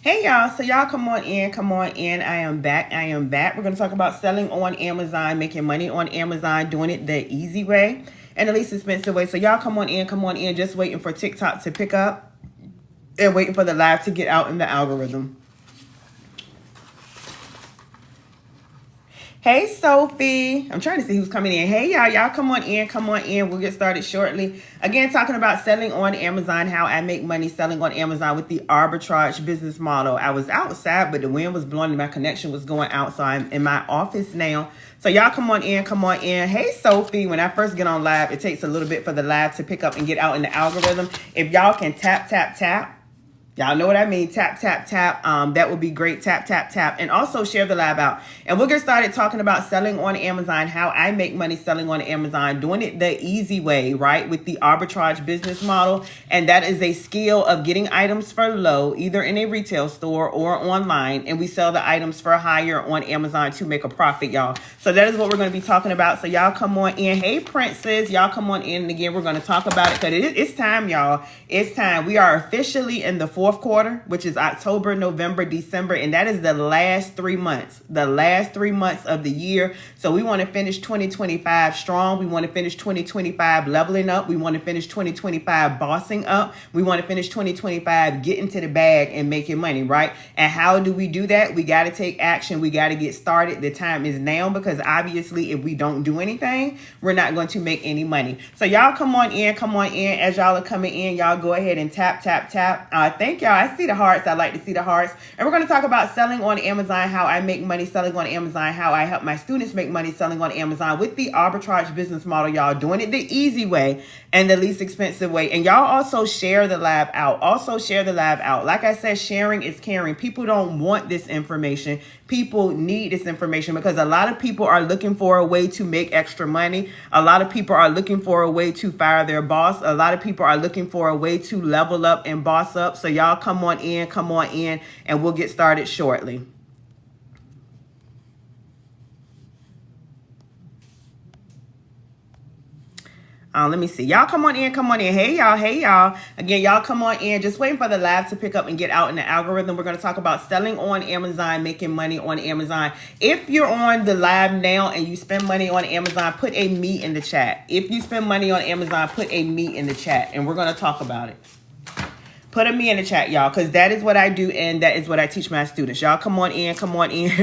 Hey y'all, so y'all come on in. I am back. We're going to talk about selling on Amazon, making money on Amazon, doing it the easy way and the least expensive way. So y'all come on in, just waiting for TikTok to pick up and waiting for the live to get out in the algorithm. Hey, Sophie. I'm trying to see who's coming in. Hey, y'all come on in. We'll get started shortly. Again, talking about selling on Amazon, how I make money selling on Amazon with the arbitrage business model. I was outside, but the wind was blowing and my connection was going out. So I'm in my office now. So y'all come on in. Hey, Sophie. When I first get on live, it takes a little bit for the live to pick up and get out in the algorithm. If y'all can tap. Y'all know what I mean. Tap. That would be great. Tap. And also share the live out. And we'll get started talking about selling on Amazon, how I make money selling on Amazon, doing it the easy way, right? With the arbitrage business model. And that is a skill of getting items for low, either in a retail store or online. And we sell the items for higher on Amazon to make a profit, y'all. So that is what we're going to be talking about. So y'all come on in. Hey, Princess, y'all come on in. And again, we're going to talk about it because it's time, y'all. It's time. We are officially in the fourth quarter, which is October, November, December, and that is the last 3 months, of the year. So we want to finish 2025 strong. We want to finish 2025 leveling up. We want to finish 2025 bossing up. We want to finish 2025 getting to the bag and making money, right? And how do we do that? We got to take action. We got to get started. The time is now, because obviously if we don't do anything, we're not going to make any money. So y'all come on in. As y'all are coming in, y'all go ahead and tap. Thank y'all. I see the hearts. I like to see the hearts. And we're going to talk about selling on Amazon, how I make money selling on Amazon, how I help my students make money selling on Amazon with the arbitrage business model, y'all, doing it the easy way and the least expensive way. And y'all also share the live out. Like I said, sharing is caring. People don't want this information. People need this information because a lot of people are looking for a way to make extra money. A lot of people are looking for a way to fire their boss. A lot of people are looking for a way to level up and boss up. So y'all come on in, and we'll get started shortly. Let me see. Y'all come on in. Hey, y'all. Again, y'all come on in. Just waiting for the live to pick up and get out in the algorithm. We're going to talk about selling on Amazon, making money on Amazon. If you're on the live now and you spend money on Amazon, put a me in the chat. If you spend money on Amazon, put a me in the chat, and we're going to talk about it. Put a me in the chat, y'all, because that is what I do, and that is what I teach my students. Y'all come on in.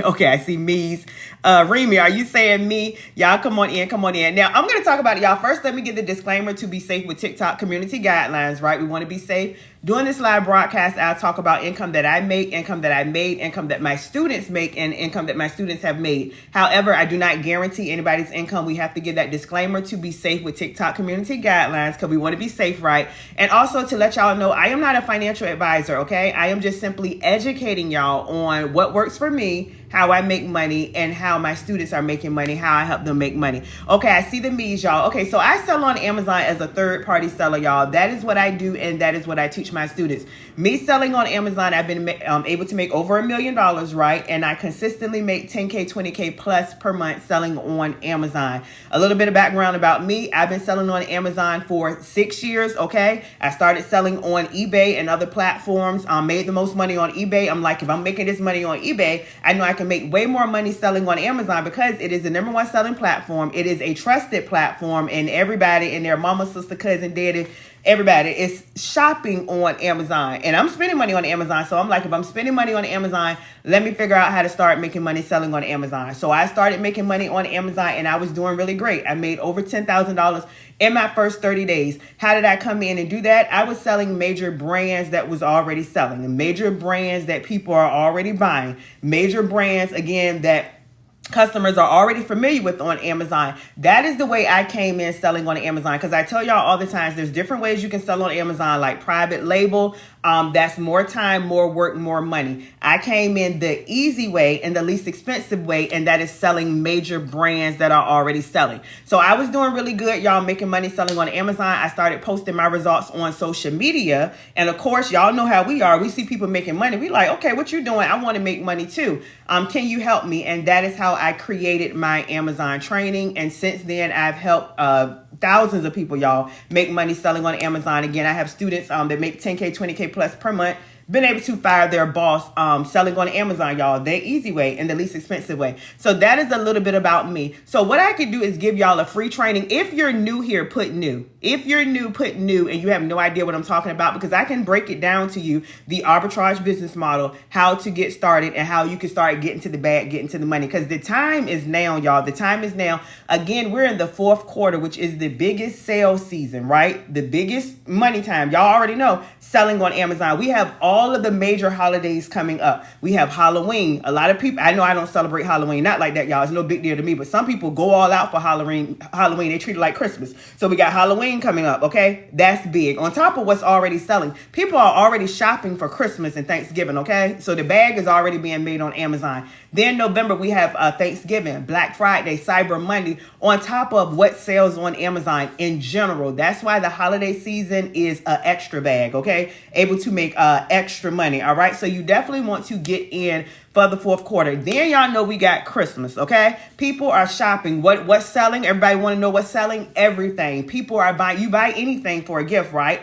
Okay, I see me's. Remy, are you saying me? Y'all come on in. Now, I'm going to talk about it, y'all. First, let me get the disclaimer to be safe with TikTok community guidelines, right? We want to be safe. During this live broadcast, I'll talk about income that I make, income that I made, income that my students make, and income that my students have made. However, I do not guarantee anybody's income. We have to give that disclaimer to be safe with TikTok community guidelines because we want to be safe, right? And also to let y'all know, I am not a financial advisor, okay? I am just simply educating y'all on what works for me, how I make money, and how my students are making money, how I help them make money. Okay, I see the me's, y'all. Okay, so I sell on Amazon as a third-party seller, y'all. That is what I do, and that is what I teach my students. Me selling on Amazon, I've been able to make over $1 million, right? And I consistently make 10K, 20K plus per month selling on Amazon. A little bit of background about me. I've been selling on Amazon for 6 years, okay? I started selling on eBay and other platforms. Made the most money on eBay. I'm like, if I'm making this money on eBay, I know I can make way more money selling on Amazon because it is the #1 selling platform. It is a trusted platform, and everybody and their mama, sister, cousin, daddy, everybody is shopping on Amazon. And I'm spending money on Amazon. So I'm like, if I'm spending money on Amazon, let me figure out how to start making money selling on Amazon. So I started making money on Amazon, and I was doing really great. I made over $10,000 in my first 30 days. How did I come in and do that? I was selling major brands that was already selling, major brands that people are already buying, major brands, again, that customers are already familiar with on Amazon. That is the way I came in selling on Amazon, because I tell y'all all the time, there's different ways you can sell on Amazon, like private label. That's more time, more work, more money. I came in the easy way and the least expensive way, and that is selling major brands that are already selling. So I was doing really good, y'all, making money selling on Amazon. I started posting my results on social media. And of course, y'all know how we are. We see people making money. We like, okay, what you doing? I want to make money too. Can you help me? And that is how I created my Amazon training. And since then, I've helped thousands of people, y'all, make money selling on Amazon. Again, I have students that make 10K, 20K plus per month, been able to fire their boss selling on Amazon, y'all, the easy way and the least expensive way. So that is a little bit about me. So what I can do is give y'all a free training. If you're new here, put new. If you're new, put new, and you have no idea what I'm talking about, because I can break it down to you, the arbitrage business model, how to get started, and how you can start getting to the bag, getting to the money. Because the time is now, y'all. The time is now. Again, we're in the fourth quarter, which is the biggest sales season, right? The biggest money time. Y'all already know, selling on Amazon. We have all of the major holidays coming up. We have Halloween. A lot of people, I know I don't celebrate Halloween, not like that, y'all. It's no big deal to me, but some people go all out for Halloween. They treat it like Christmas. So we got Halloween coming up, okay? That's big. On top of what's already selling, people are already shopping for Christmas and Thanksgiving, okay? So the bag is already being made on Amazon. Then November, we have Thanksgiving, Black Friday, Cyber Monday, on top of what sells on Amazon in general. That's why the holiday season is an extra bag, okay? Able to make extra money, all right? So you definitely want to get in for the fourth quarter. Then y'all know we got Christmas, okay? People are shopping. What's selling? Everybody want to know what's selling? Everything. People are buying. You buy anything for a gift, right?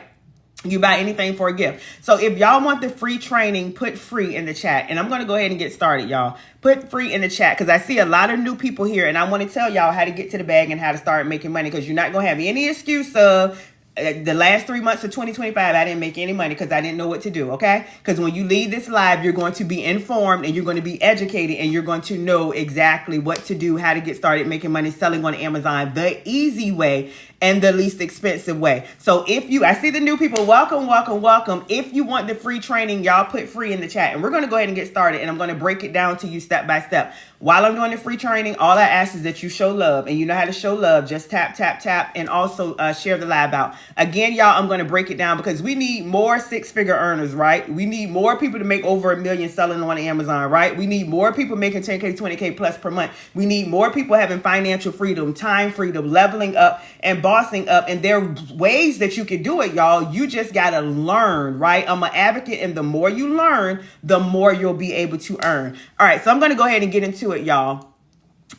You buy anything for a gift. So if y'all want the free training, put free in the chat. And I'm going to go ahead and get started, y'all. Put free in the chat because I see a lot of new people here. And I want to tell y'all how to get to the bag and how to start making money, because you're not going to have any excuse of the last 3 months of 2025, I didn't make any money because I didn't know what to do, okay? Because when you leave this live, you're going to be informed and you're going to be educated and you're going to know exactly what to do, how to get started making money selling on Amazon the easy way and the least expensive way. So if you, I see the new people, welcome, welcome, welcome. If you want the free training, y'all put free in the chat. And we're going to go ahead and get started. And I'm going to break it down to you step by step. While I'm doing the free training, all I ask is that you show love. And you know how to show love. Just tap, tap, tap. And also share the live out. Again, y'all, I'm going to break it down because we need more six-figure earners, right? We need more people to make over $1 million selling on Amazon, right? We need more people making 10K, 20K plus per month. We need more people having financial freedom, time freedom, leveling up, and bossing up. And there are ways that you can do it, y'all. You just got to learn, right? I'm an advocate, and the more you learn, the more you'll be able to earn. All right, so I'm going to go ahead and get into it, y'all.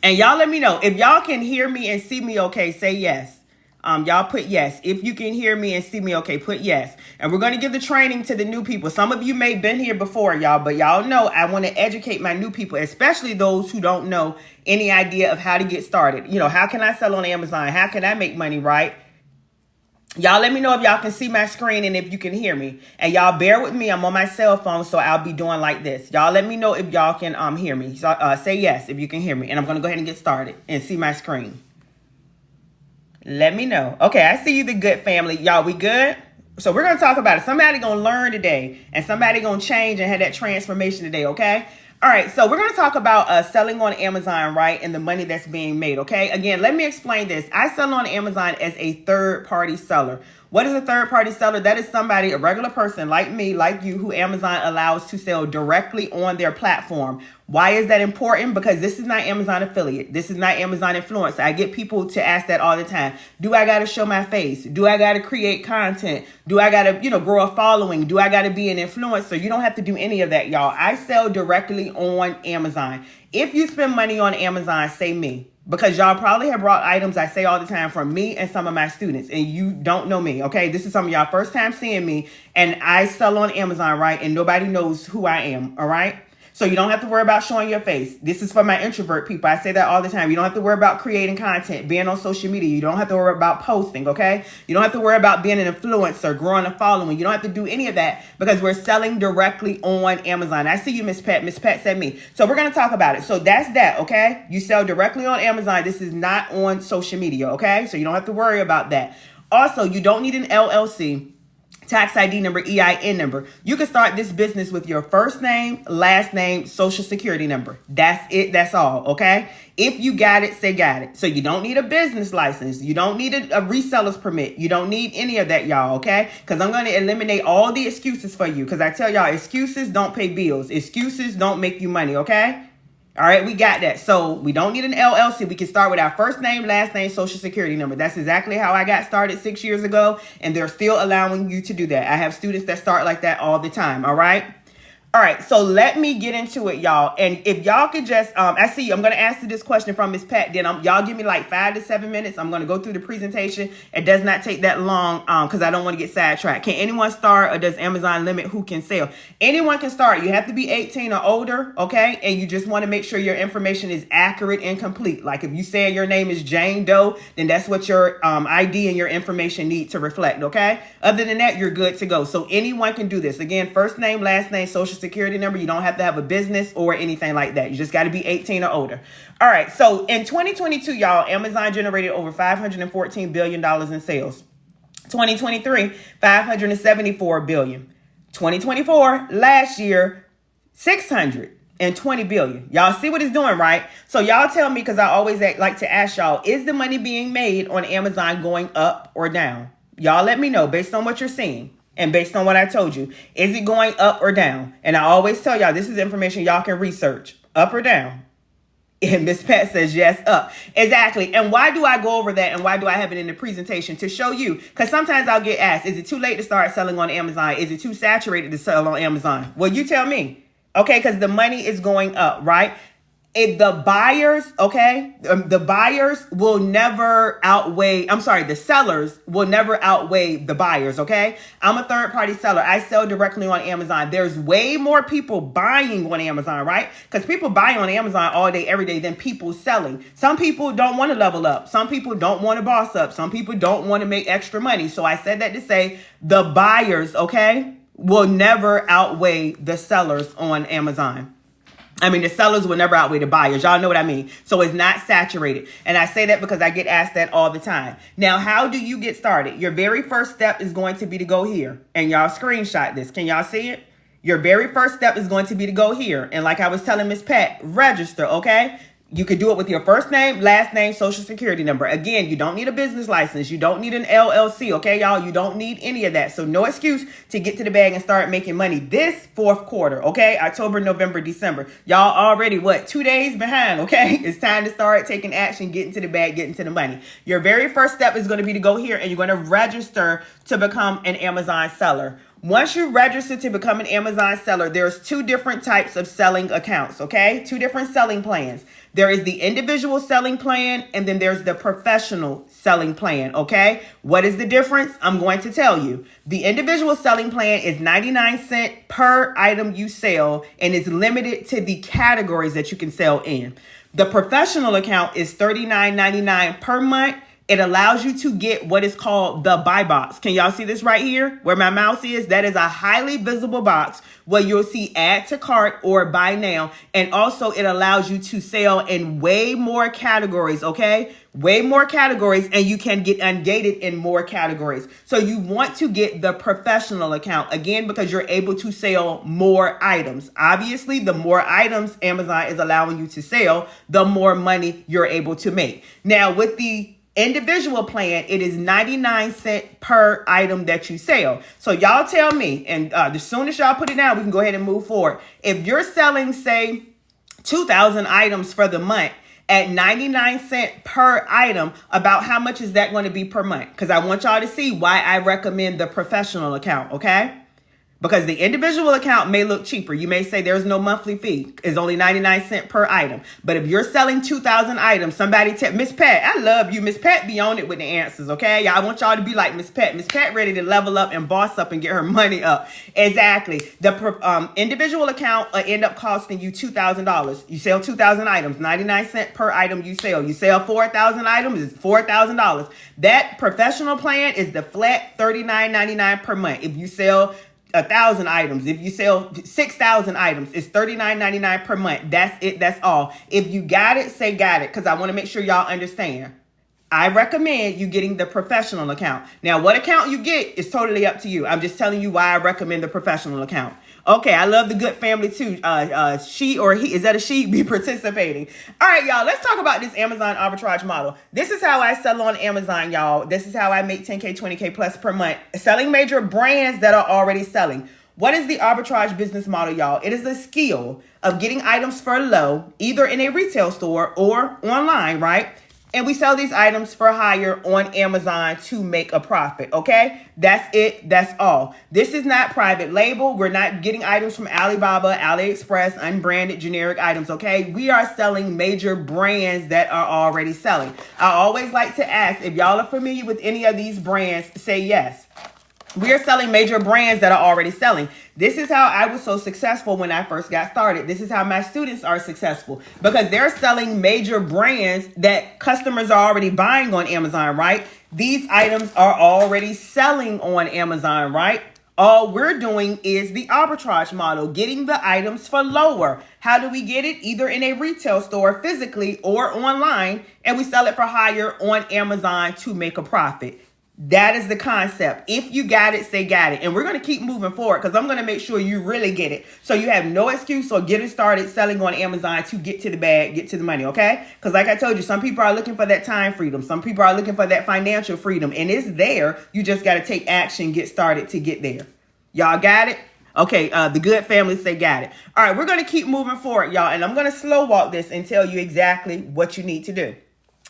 And y'all let me know. If y'all can hear me and see me okay, say yes. Y'all put yes. If you can hear me and see me okay, put yes. And we're going to give the training to the new people. Some of you may have been here before, y'all, but y'all know I want to educate my new people, especially those who don't know any idea of how to get started. You know, how can I sell on Amazon? How can I make money, right? Y'all let me know if y'all can see my screen and if you can hear me. And y'all bear with me. I'm on my cell phone, so I'll be doing like this. Y'all let me know if y'all can hear me. So say yes if you can hear me. And I'm going to go ahead and get started and see my screen. Let me know. Okay, I see you, the good family. Y'all, we good? So we're going to talk about it. Somebody going to learn today and somebody going to change and have that transformation today, okay? All right, so we're going to talk about selling on Amazon, right, and the money that's being made, okay? Again, let me explain this. I sell on Amazon as a third-party seller. What is a third-party seller? That is somebody, a regular person like me, like you, who Amazon allows to sell directly on their platform. Why is that important? Because this is not Amazon affiliate. This is not Amazon influencer. I get people to ask that all the time. Do I got to show my face? Do I got to create content? Do I got to, grow a following? Do I got to be an influencer? You don't have to do any of that, y'all. I sell directly on Amazon. If you spend money on Amazon, say me. Because y'all probably have brought items, I say all the time, from me and some of my students. And you don't know me, okay? This is some of y'all first time seeing me. And I sell on Amazon, right? And nobody knows who I am, all right? So you don't have to worry about showing your face. This is for my introvert people. I say that all the time. You don't have to worry about creating content, being on social media. You don't have to worry about posting, okay? You don't have to worry about being an influencer, growing a following. You don't have to do any of that because we're selling directly on Amazon. I see you, Miss Pat. Miss Pat said me. So we're going to talk about it. So that's that, okay? You sell directly on Amazon. This is not on social media, okay? So you don't have to worry about that. Also, you don't need an LLC. Tax ID number, EIN number. You can start this business with your first name, last name, social security number. That's it. That's all. Okay. If you got it, say got it. So you don't need a business license. You don't need a reseller's permit. You don't need any of that, y'all. Okay. Because I'm going to eliminate all the excuses for you. Because I tell y'all, excuses don't pay bills. Excuses don't make you money. Okay. All right, we got that. So we don't need an LLC. We can start with our first name, last name, social security number. That's exactly how I got started 6 years ago. And they're still allowing you to do that. I have students that start like that all the time. All right. All right, so let me get into it, y'all. And if y'all could just, I see I'm going to ask you this question from Miss Pat. Then y'all give me like 5 to 7 minutes. I'm going to go through the presentation. It does not take that long because I don't want to get sidetracked. Can anyone start, or does Amazon limit who can sell? Anyone can start. You have to be 18 or older, okay? And you just want to make sure your information is accurate and complete. Like if you say your name is Jane Doe, then that's what your ID and your information need to reflect, okay? Other than that, you're good to go. So anyone can do this. Again, first name, last name, social security number. You don't have to have a business or anything like that. You just got to be 18 or older. All right. So in 2022, y'all, Amazon generated over $514 billion in sales. 2023, $574 billion. 2024, last year, $620 billion. Y'all see what it's doing, right? So y'all tell me, because I always like to ask y'all, is the money being made on Amazon going up or down? Y'all let me know based on what you're seeing. And based on what I told you, is it going up or down? And I always tell y'all, this is information y'all can research. Up or down? And Miss Pat says, yes, up. Exactly. And why do I go over that? And why do I have it in the presentation? To show you. Because sometimes I'll get asked, is it too late to start selling on Amazon? Is it too saturated to sell on Amazon? Well, you tell me. Okay, because the money is going up, right? If the buyers, okay, the buyers will never outweigh, the sellers will never outweigh the buyers, okay? I'm a third-party seller. I sell directly on Amazon. There's way more people buying on Amazon, right? Because people buy on Amazon all day, every day than people selling. Some people don't want to level up. Some people don't want to boss up. Some people don't want to make extra money. So I said that to say the buyers, okay, will never outweigh the sellers on Amazon. The sellers will never outweigh the buyers. Y'all know what I mean? So it's not saturated. And I say that because I get asked that all the time. Now, how do you get started? Your very first step is going to be to go here. And y'all screenshot this. Can y'all see it? Your very first step is going to be to go here. And like I was telling Miss Pat, register, okay? You could do it with your first name, last name, social security number. Again, you don't need a business license. You don't need an LLC, okay, y'all? You don't need any of that. So no excuse to get to the bag and start making money this fourth quarter, okay? October, November, December. Y'all already, 2 days behind, okay? It's time to start taking action, getting to the bag, getting to the money. Your very first step is going to be to go here, and you're going to register to become an Amazon seller. Once you register to become an Amazon seller, there's 2 different types of selling accounts, okay? 2 different selling plans. There is the individual selling plan, and then there's the professional selling plan, okay? What is the difference? I'm going to tell you. The individual selling plan is 99 cents per item you sell, and is limited to the categories that you can sell in. The professional account is $39.99 per month. It allows you to get what is called the buy box. Can y'all see this right here where my mouse is? That is a highly visible box where you'll see add to cart or buy now. And also it allows you to sell in way more categories, okay? Way more categories, and you can get ungated in more categories. So you want to get the professional account, again, because you're able to sell more items. Obviously, the more items Amazon is allowing you to sell, the more money you're able to make. Now, with the individual plan, it is 99 cents per item that you sell. So y'all tell me, and as soon as y'all put it down, we can go ahead and move forward. If you're selling, say, 2,000 items for the month at 99 cents per item, about how much is that going to be per month? Because I want y'all to see why I recommend the professional account, okay? Because the individual account may look cheaper. You may say there's no monthly fee. It's only 99 cents per item. But if you're selling 2,000 items, somebody tell Miss Pat, I love you. Miss Pat be on it with the answers, okay? I want y'all to be like Miss Pat. Miss Pat ready to level up and boss up and get her money up. Exactly. The individual account will end up costing you $2,000. You sell 2,000 items, 99 cents per item you sell. You sell 4,000 items, it's $4,000. That professional plan is the flat $39.99 per month. If you sell 1,000 items, if you sell 6,000 items, it's $39.99 per month. That's it. That's all. If you got it, say got it, because I want to make sure y'all understand. I recommend you getting the professional account. Now, what account you get is totally up to you. I'm just telling you why I recommend the professional account. Okay, I love the good family too. She or he, is that a she, be participating. All right, y'all, let's talk about this Amazon arbitrage model. This is how I sell on Amazon, y'all. This is how I make 10K, 20K plus per month, selling major brands that are already selling. What is the arbitrage business model, y'all? It is a skill of getting items for low, either in a retail store or online, right? And we sell these items for hire on Amazon to make a profit, okay? That's it. That's all. This is not private label. We're not getting items from Alibaba, AliExpress, unbranded generic items, okay? We are selling major brands that are already selling. I always like to ask, if y'all are familiar with any of these brands, say yes. We are selling major brands that are already selling. This is how I was so successful when I first got started. This is how my students are successful, because they're selling major brands that customers are already buying on Amazon, right? These items are already selling on Amazon, right? All we're doing is the arbitrage model, getting the items for lower. How do we get it? Either in a retail store physically or online, and we sell it for higher on Amazon to make a profit. That is the concept. If you got it, say got it. And we're going to keep moving forward, because I'm going to make sure you really get it. So you have no excuse for getting started selling on Amazon to get to the bag, get to the money, okay? Because like I told you, some people are looking for that time freedom. Some people are looking for that financial freedom. And it's there. You just got to take action, get started to get there. Y'all got it? Okay, the good family say got it. All right, we're going to keep moving forward, y'all. And I'm going to slow walk this and tell you exactly what you need to do.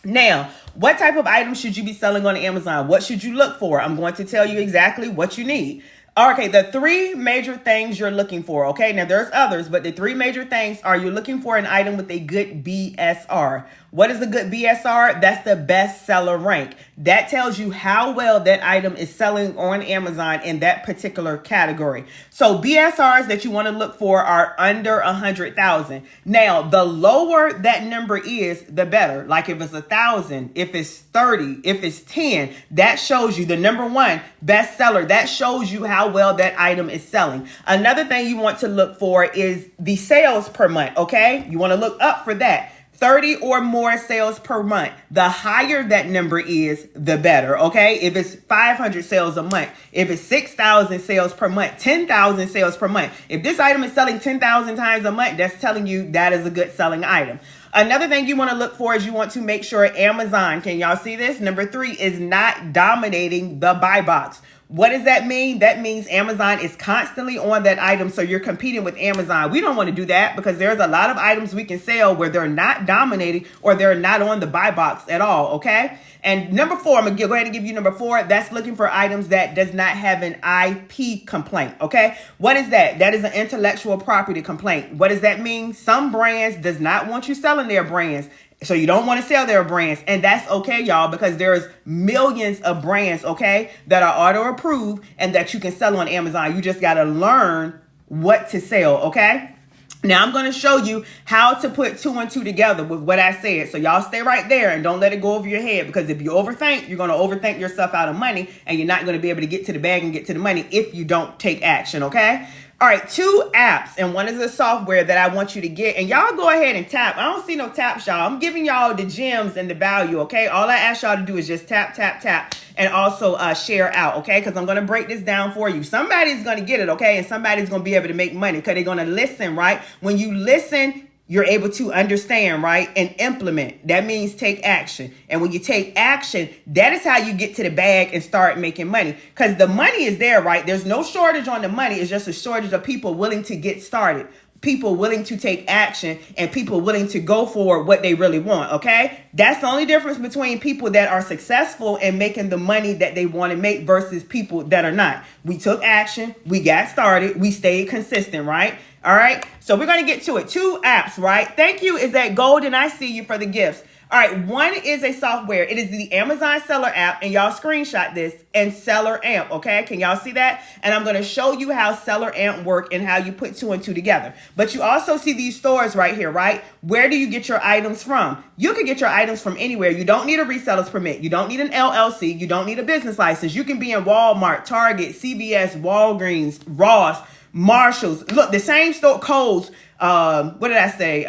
Now, what type of items should you be selling on Amazon? What should you look for? I'm going to tell you exactly what you need. Okay, the three major things you're looking for. Okay, now there's others, but the three major things are you're looking for an item with a good BSR. What is a good BSR? That's the best seller rank. That tells you how well that item is selling on Amazon in that particular category. So BSRs that you want to look for are under 100,000. Now, the lower that number is, the better. Like if it's 1,000, if it's 30, if it's 10, that shows you the number one best seller. That shows you how well that item is selling. Another thing you want to look for is the sales per month. Okay, you want to look up for that. 30 or more sales per month. The higher that number is, the better, okay? If it's 500 sales a month, if it's 6,000 sales per month, 10,000 sales per month. If this item is selling 10,000 times a month, that's telling you that is a good selling item. Another thing you want to look for is you want to make sure Amazon, can y'all see this? Number 3 is not dominating the buy box. What does that mean? That means Amazon is constantly on that item, so you're competing with Amazon. We don't want to do that, because there's a lot of items we can sell where they're not dominating or they're not on the buy box at all, okay? And number 4, I'm going to go ahead and give you number 4. That's looking for items that does not have an IP complaint, okay? What is that? That is an intellectual property complaint. What does that mean? Some brands does not want you selling their brands. So you don't want to sell their brands, and that's okay, y'all, because there's millions of brands, okay, that are auto approved and that you can sell on Amazon. You just got to learn what to sell, okay? Now I'm going to show you how to put 2 and 2 together with what I said. So y'all stay right there and don't let it go over your head, because if you overthink, you're going to overthink yourself out of money, and you're not going to be able to get to the bag and get to the money if you don't take action, okay? All right, 2 apps, and one is a software that I want you to get, and y'all go ahead and tap. I don't see no taps, y'all. I'm giving y'all the gems and the value, okay? All I ask y'all to do is just tap, tap, tap, and also share out, okay? Because I'm going to break this down for you. Somebody's going to get it, okay? And somebody's going to be able to make money because they're going to listen, right? When you listen, you're able to understand, right? And implement. That means take action. And when you take action, that is how you get to the bag and start making money. Because the money is there, right? There's no shortage on the money. It's just a shortage of people willing to get started. People willing to take action, and people willing to go for what they really want, okay? That's the only difference between people that are successful in making the money that they want to make versus people that are not. We took action. We got started. We stayed consistent, right? All right. So we're going to get to it. 2 apps, right? Thank you is that golden. I see you for the gifts. All right. One is a software. It is the Amazon Seller app, and y'all screenshot this, and Seller Amp. Okay. Can y'all see that? And I'm going to show you how Seller Amp work and how you put 2 and 2 together. But you also see these stores right here, right? Where do you get your items from? You can get your items from anywhere. You don't need a reseller's permit. You don't need an LLC. You don't need a business license. You can be in Walmart, Target, CVS, Walgreens, Ross, Marshalls. Look, the same store codes. What did I say?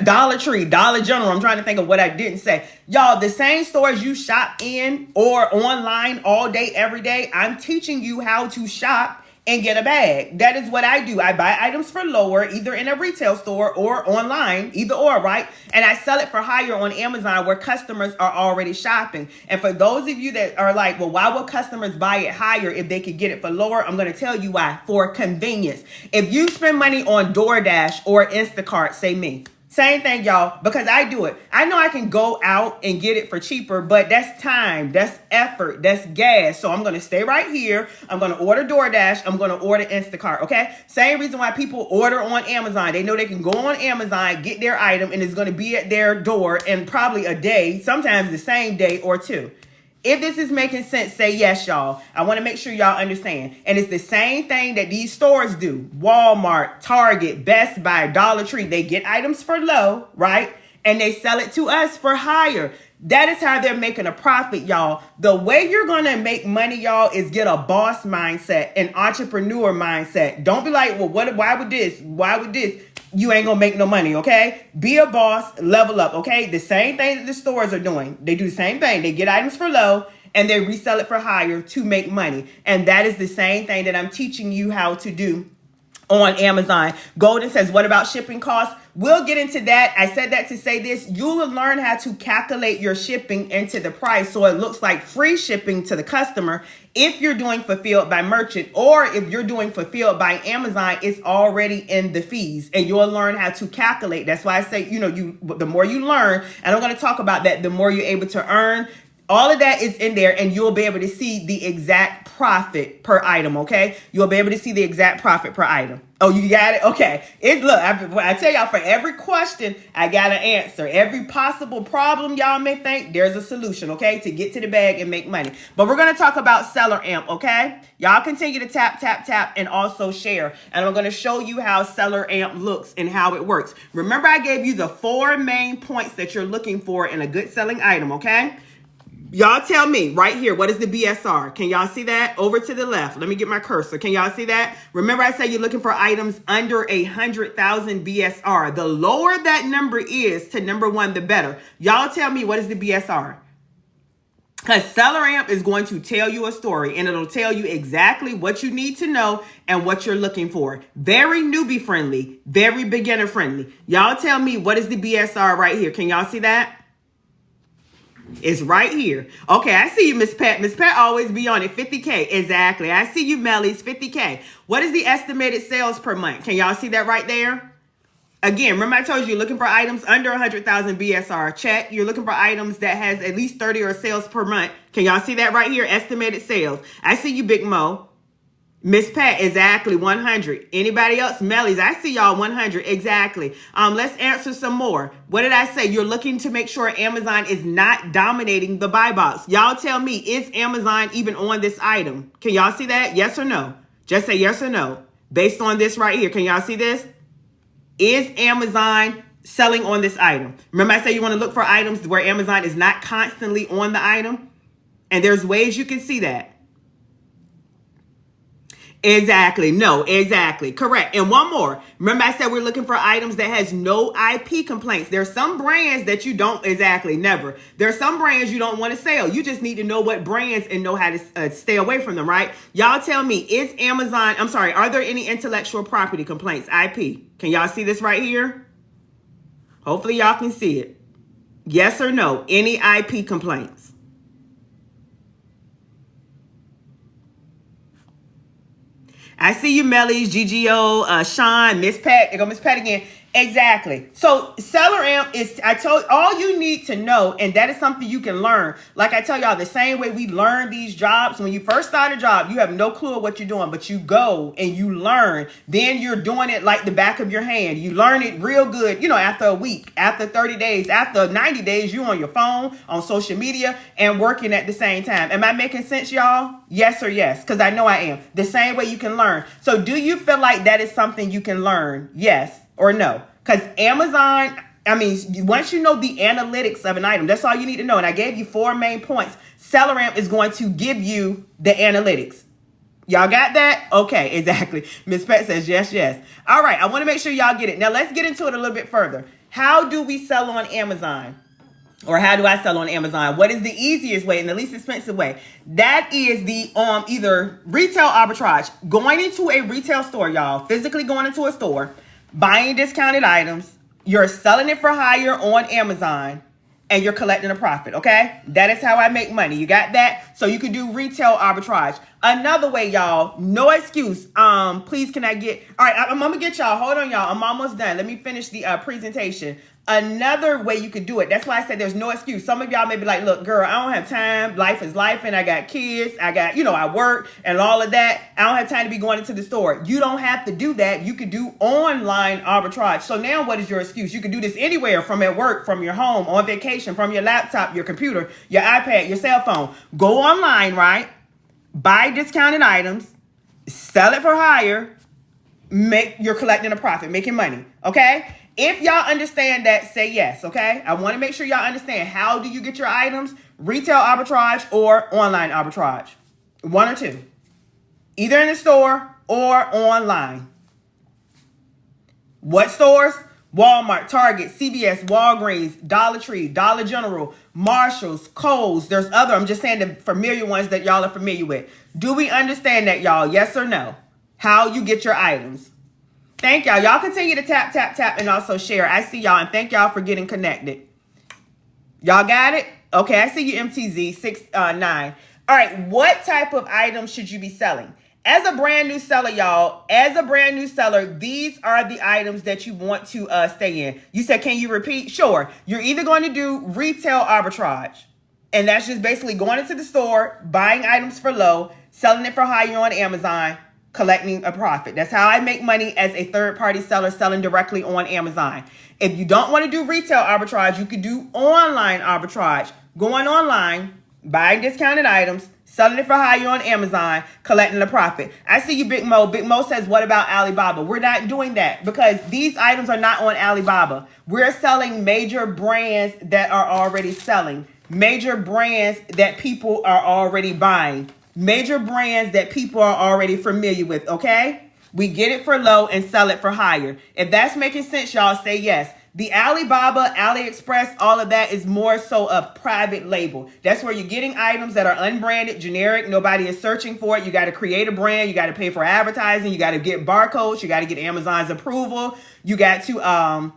Dollar Tree, Dollar General. I'm trying to think of what I didn't say. Y'all, the same stores you shop in or online all day, every day, I'm teaching you how to shop and get a bag. That is what I do. I buy items for lower, either in a retail store or online, either or, right? And I sell it for higher on Amazon, where customers are already shopping. And for those of you that are like, well, why would customers buy it higher if they could get it for lower? I'm going to tell you why. For convenience. If you spend money on DoorDash or Instacart, say me, Same thing, y'all, because I do it. I know I can go out and get it for cheaper, but that's time, that's effort, that's gas. So I'm going to stay right here. I'm going to order DoorDash. I'm going to order Instacart, okay? Same reason why people order on Amazon. They know they can go on Amazon, get their item, and it's going to be at their door in probably a day, sometimes the same day or two. If this is making sense, say yes, y'all. I want to make sure y'all understand. And it's the same thing that these stores do. Walmart, Target, Best Buy, Dollar Tree. They get items for low, right? And they sell it to us for higher. That is how they're making a profit, y'all. The way you're going to make money, y'all, is get a boss mindset, an entrepreneur mindset. Don't be like, well, why would this? Why would this? You ain't gonna make no money, okay? Be a boss, level up, okay? The same thing that the stores are doing. They do the same thing. They get items for low and they resell it for higher to make money. And that is the same thing that I'm teaching you how to do on Amazon. Golden says, what about shipping costs? We'll get into that. I said that to say this. You will learn how to calculate your shipping into the price so it looks like free shipping to the customer if you're doing fulfilled by merchant, or if you're doing fulfilled by Amazon, it's already in the fees and you'll learn how to calculate. That's why I say, the more you learn, and I'm going to talk about that, the more you're able to earn. All of that is in there and you'll be able to see the exact profit per item, okay? You'll be able to see the exact profit per item. Oh, you got it? Okay. Look, I tell y'all, for every question, I got an answer. Every possible problem y'all may think, there's a solution, okay? To get to the bag and make money. But we're going to talk about Seller Amp, okay? Y'all continue to tap, tap, tap, and also share. And I'm going to show you how Seller Amp looks and how it works. Remember, I gave you the 4 main points that you're looking for in a good selling item, okay? Y'all tell me right here, what is the BSR? Can y'all see that? Over to the left. Let me get my cursor. Can y'all see that? Remember, I said you're looking for items under 100,000 BSR. The lower that number is to number 1, the better. Y'all tell me, what is the BSR? Because Seller Amp is going to tell you a story and it'll tell you exactly what you need to know and what you're looking for. Very newbie friendly, very beginner friendly. Y'all tell me, what is the BSR right here? Can y'all see that? It's right here. Okay, I see you, Miss Pat. Miss Pat always be on it. 50K. Exactly. I see you, Melly's 50K. What is the estimated sales per month? Can y'all see that right there? Again, remember I told you, you're looking for items under 100,000 BSR. Check. You're looking for items that has at least 30 or sales per month. Can y'all see that right here? Estimated sales. I see you, Big Mo. Miss Pat, exactly, 100. Anybody else? Melly's, I see y'all, 100, exactly. Let's answer some more. What did I say? You're looking to make sure Amazon is not dominating the buy box. Y'all tell me, is Amazon even on this item? Can y'all see that? Yes or no? Just say yes or no. Based on this right here, can y'all see this? Is Amazon selling on this item? Remember I said you want to look for items where Amazon is not constantly on the item? And there's ways you can see that. Exactly. No, exactly. Correct. And one more. Remember I said we're looking for items that has no IP complaints. There's some brands that you don't, exactly, never. There's some brands you don't want to sell. You just need to know what brands and know how to stay away from them, right? Y'all tell me, is Amazon, are there any intellectual property complaints, IP? Can y'all see this right here? Hopefully y'all can see it. Yes or no, any IP complaints? I see you, Melly's, GGO, Sean, Miss Pat. There go Miss Pat again. Exactly. So Seller Amp is, I told all you need to know, and that is something you can learn. Like I tell y'all, the same way we learn these jobs. When you first start a job, you have no clue of what you're doing, but you go and you learn. Then you're doing it like the back of your hand. You learn it real good, after a week, after 30 days, after 90 days, you on your phone, on social media, and working at the same time. Am I making sense, y'all? Yes or yes? Because I know I am. The same way you can learn. So do you feel like that is something you can learn? Yes or no? Because Amazon, once you know the analytics of an item, that's all you need to know. And I gave you 4 main points. Seller Amp is going to give you the analytics. Y'all got that? Okay, exactly. Miss Pat says yes, yes. All right, I want to make sure y'all get it. Now let's get into it a little bit further. How do we sell on Amazon? Or how do I sell on Amazon? What is the easiest way and the least expensive way? That is the either retail arbitrage. Going into a retail store, y'all. Physically going into a store. Buying discounted items, you're selling it for higher on Amazon, and you're collecting a profit, okay? That is how I make money. You got that? So you can do retail arbitrage. Another way, y'all, no excuse. Please, can I get, all right, I'm gonna get y'all, hold on, y'all. I'm almost done. Let me finish the presentation. Another way you could do it. That's why I said there's no excuse. Some of y'all may be like, look, girl, I don't have time. Life is life, and I got kids. I got, I work and all of that. I don't have time to be going into the store. You don't have to do that. You could do online arbitrage. So now what is your excuse? You can do this anywhere, from at work, from your home, on vacation, from your laptop, your computer, your iPad, your cell phone. Go online, right? Buy discounted items, sell it for higher, you're collecting a profit, making money, okay? If y'all understand that, say yes, okay? I want to make sure y'all understand, how do you get your items? Retail arbitrage or online arbitrage? One or two. Either in the store or online. What stores? Walmart, Target, CVS, Walgreens, Dollar Tree, Dollar General, Marshalls, Kohl's. There's other, I'm just saying the familiar ones that y'all are familiar with. Do we understand that, y'all? Yes or no? How you get your items. Thank y'all. Y'all continue to tap, tap, tap, and also share. I see y'all, and thank y'all for getting connected. Y'all got it? Okay, I see you, MTZ69. All right, what type of items should you be selling? As a brand new seller, y'all, these are the items that you want to stay in. You said, can you repeat? Sure. You're either going to do retail arbitrage, and that's just basically going into the store, buying items for low, selling it for higher on Amazon, collecting a profit. That's how I make money as a third-party seller, selling directly on Amazon. If you don't want to do retail arbitrage, you could do online arbitrage. Going online, buying discounted items, selling it for higher on Amazon, collecting a profit. I see you, Big Mo. Big Mo says, what about Alibaba? We're not doing that because these items are not on Alibaba. We're selling major brands that are already selling, major brands that people are already buying, major brands that people are already familiar with, okay? We get it for low and sell it for higher. If that's making sense, y'all, say yes. The Alibaba, AliExpress, all of that is more so a private label. That's where you're getting items that are unbranded, generic. Nobody is searching for it. You got to create a brand. You got to pay for advertising. You got to get barcodes. You got to get Amazon's approval. You got to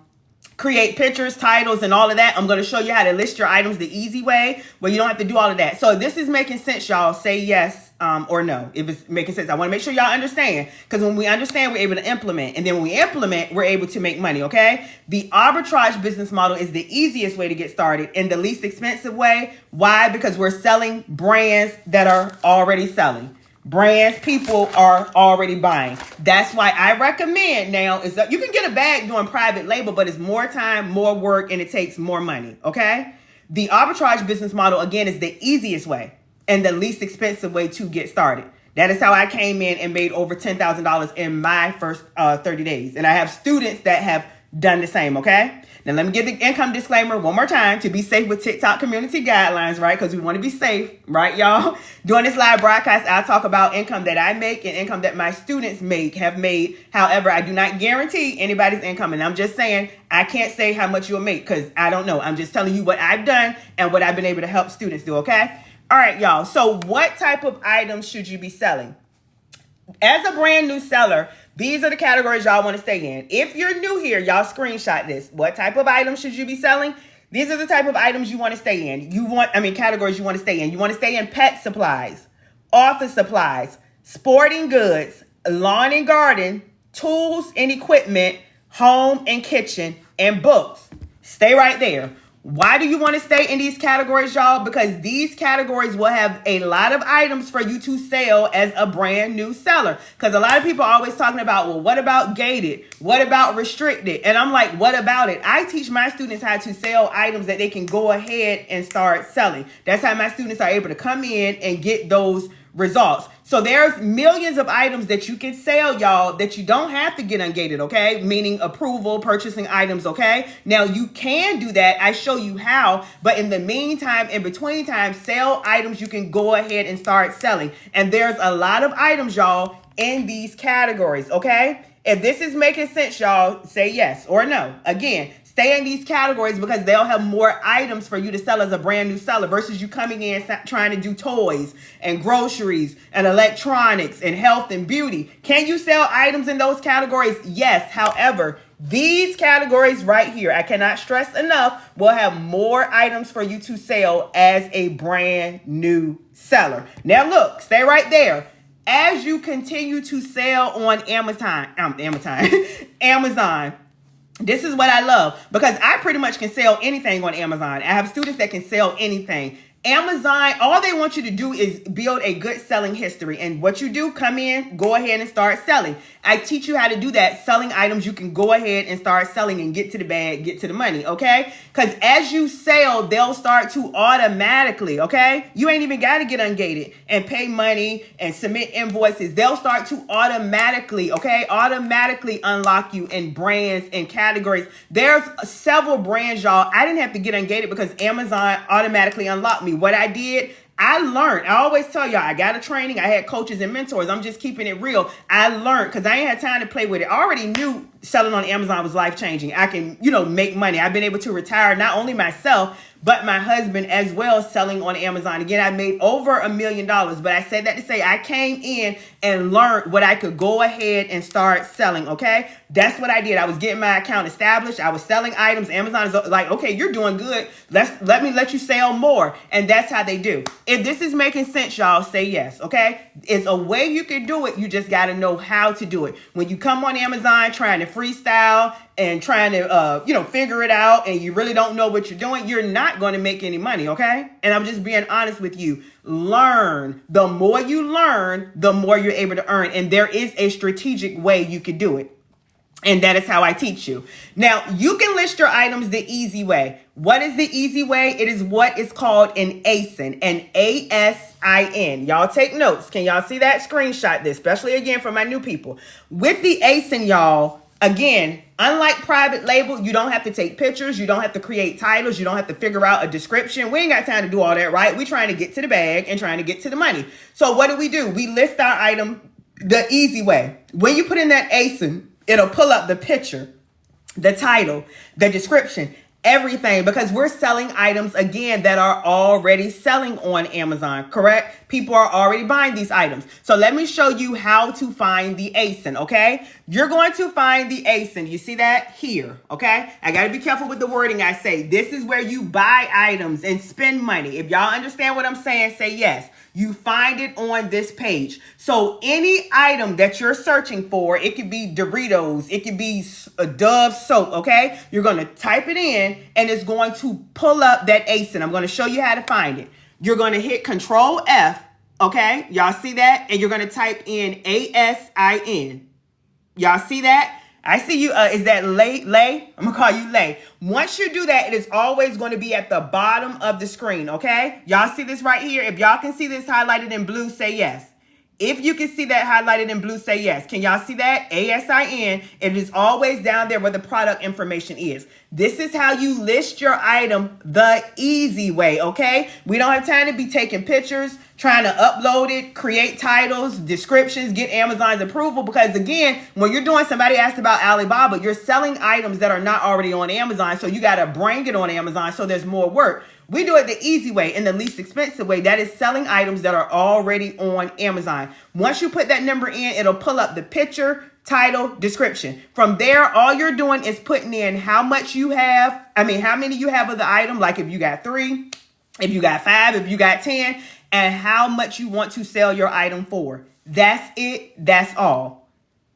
create pictures, titles, and all of that. I'm going to show you how to list your items the easy way, where you don't have to do all of that. So if this is making sense, y'all, say yes or no. If it's making sense, I want to make sure y'all understand, because when we understand, we're able to implement. And then when we implement, we're able to make money, okay? The arbitrage business model is the easiest way to get started and the least expensive way. Why? Because we're selling brands that are already selling. Brands people are already buying. That's why I recommend now is that you can get a bag doing private label, but it's more time, more work, and it takes more money, okay? The arbitrage business model, again, is the easiest way and the least expensive way to get started. That is how I came in and made over $10,000 in my first 30 days. And I have students that have done the same, okay? Now, let me give the income disclaimer one more time to be safe with TikTok community guidelines, right? Because we want to be safe, right, y'all? During this live broadcast, I'll talk about income that I make and income that my students have made. However, I do not guarantee anybody's income. And I'm just saying, I can't say how much you'll make because I don't know. I'm just telling you what I've done and what I've been able to help students do, okay? All right, y'all. So what type of items should you be selling? As a brand new seller, these are the categories y'all want to stay in. If you're new here, y'all screenshot this. What type of items should you be selling? These are the type of items you want to stay in. Categories you want to stay in. You want to stay in pet supplies, office supplies, sporting goods, lawn and garden, tools and equipment, home and kitchen, and books. Stay right there. Why do you want to stay in these categories, y'all? Because these categories will have a lot of items for you to sell as a brand new seller. Because a lot of people are always talking about, well, what about gated? What about restricted? And I'm like, what about it? I teach my students how to sell items that they can go ahead and start selling. That's how my students are able to come in and get those results. So there's millions of items that you can sell, y'all, that you don't have to get ungated, okay? Meaning approval, purchasing items, okay? Now you can do that. I show you how, but in the meantime, in between time, sell items you can go ahead and start selling. And there's a lot of items, y'all, in these categories, okay? If this is making sense, y'all, say yes or no. Again, stay in these categories because they'll have more items for you to sell as a brand new seller versus you coming in trying to do toys and groceries and electronics and health and beauty. Can you sell items in those categories? Yes. However, these categories right here, I cannot stress enough, will have more items for you to sell as a brand new seller. Now look, stay right there. as you continue to sell on Amazon, this is what I love, because I pretty much can sell anything on Amazon. I have students that can sell anything. Amazon, all they want you to do is build a good selling history. And what you do, come in, go ahead and start selling. I teach you how to do that. Selling items, you can go ahead and start selling and get to the bag, get to the money, okay? Because as you sell, they'll start to automatically, okay? You ain't even got to get ungated and pay money and submit invoices. They'll start to automatically, okay? Automatically unlock you in brands and categories. There's several brands, y'all. I didn't have to get ungated because Amazon automatically unlocked me. What I did, I learned. I always tell y'all, I got a training. I had coaches and mentors. I'm just keeping it real. I learned because I ain't had time to play with it. I already knew selling on Amazon was life-changing. I can, make money. I've been able to retire not only myself, but my husband as well, selling on Amazon. Again, I made over $1 million, but I said that to say I came in and learned what I could go ahead and start selling, okay? That's what I did. I was getting my account established. I was selling items. Amazon is like, okay, you're doing good. Let me let you sell more. And that's how they do. If this is making sense, y'all, say yes, okay? It's a way you can do it. You just got to know how to do it. When you come on Amazon trying to freestyle and trying to, figure it out, and you really don't know what you're doing, you're not going to make any money, okay? And I'm just being honest with you. Learn. The more you learn, the more you're able to earn. And there is a strategic way you can do it. And that is how I teach you. Now, you can list your items the easy way. What is the easy way? It is what is called an ASIN, an ASIN. Y'all take notes. Can y'all see that? Screenshot this, especially again for my new people. With the ASIN, y'all, again, unlike private label, you don't have to take pictures. You don't have to create titles. You don't have to figure out a description. We ain't got time to do all that, right? We're trying to get to the bag and trying to get to the money. So what do? We list our item the easy way. When you put in that ASIN, it'll pull up the picture, the title, the description, everything, because we're selling items, again, that are already selling on Amazon, correct? People are already buying these items. So let me show you how to find the ASIN, okay? You're going to find the ASIN. You see that here, okay? I got to be careful with the wording I say. This is where you buy items and spend money. If y'all understand what I'm saying, say yes. You find it on this page. So any item that you're searching for, it could be Doritos, it could be a Dove soap, okay? You're going to type it in and it's going to pull up that ASIN. I'm going to show you how to find it. You're going to hit Control F, okay? Y'all see that? And you're going to type in ASIN. Y'all see that? I see you. Is that Lay? I'm going to call you Lay. Once you do that, it is always going to be at the bottom of the screen, okay? Y'all see this right here? If y'all can see this highlighted in blue, say yes. If you can see that highlighted in blue, say yes. Can y'all see that? ASIN. It is always down there where the product information is. This is how you list your item the easy way, okay? We don't have time to be taking pictures, trying to upload it, create titles, descriptions, get Amazon's approval. Because again, when you're doing, somebody asked about Alibaba, you're selling items that are not already on Amazon. So you got to bring it on Amazon. So there's more work. We do it the easy way and the least expensive way. That is selling items that are already on Amazon. Once you put that number in, it'll pull up the picture, title, description. From there, all you're doing is putting in how much you have. How many you have of the item. Like if you got 3, if you got 5, if you got 10, and how much you want to sell your item for. That's it. That's all.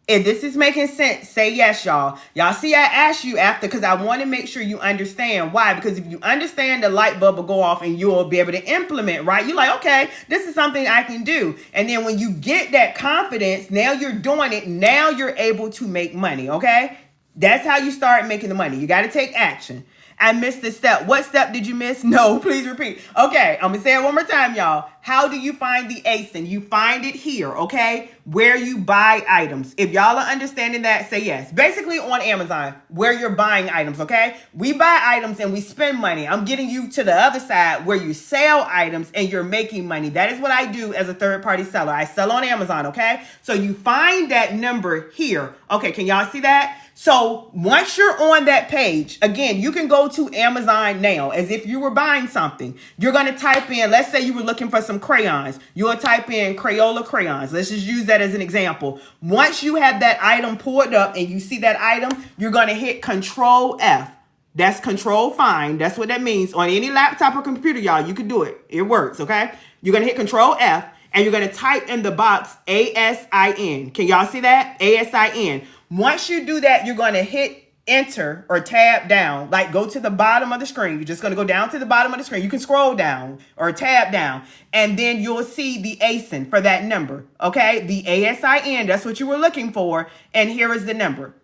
If this is making sense, say yes, y'all. Y'all see I asked you after because I want to make sure you understand. Why? Because if you understand, the light bulb will go off and you'll be able to implement, right? You're like, okay, this is something I can do. And then when you get that confidence, now you're doing it. Now you're able to make money, okay? That's how you start making the money. You got to take action. I missed the step. What step did you miss? No, please repeat. Okay, I'm going to say it one more time, y'all. How do you find the ASIN? You find it here, okay? Where you buy items. If y'all are understanding that, say yes. Basically on Amazon, where you're buying items, okay? We buy items and we spend money. I'm getting you to the other side where you sell items and you're making money. That is what I do as a third-party seller. I sell on Amazon, okay? So you find that number here. Okay, can y'all see that? So once you're on that page, again, you can go to Amazon now as if you were buying something. You're going to type in, let's say you were looking for some crayons. You'll type in Crayola crayons. Let's just use that as an example. Once you have that item pulled up and you see that item, you're going to hit Control F. That's Control Find. That's what that means. On any laptop or computer, y'all, you can do it. It works, okay? You're going to hit Control F. and you're going to type in the box ASIN. Can y'all see that? ASIN. Once you do that, you're going to hit enter or tab down, like go to the bottom of the screen. You're just going to go down to the bottom of the screen. You can scroll down or tab down, and then you'll see the ASIN for that number. Okay, the ASIN, that's what you were looking for, and here is the number.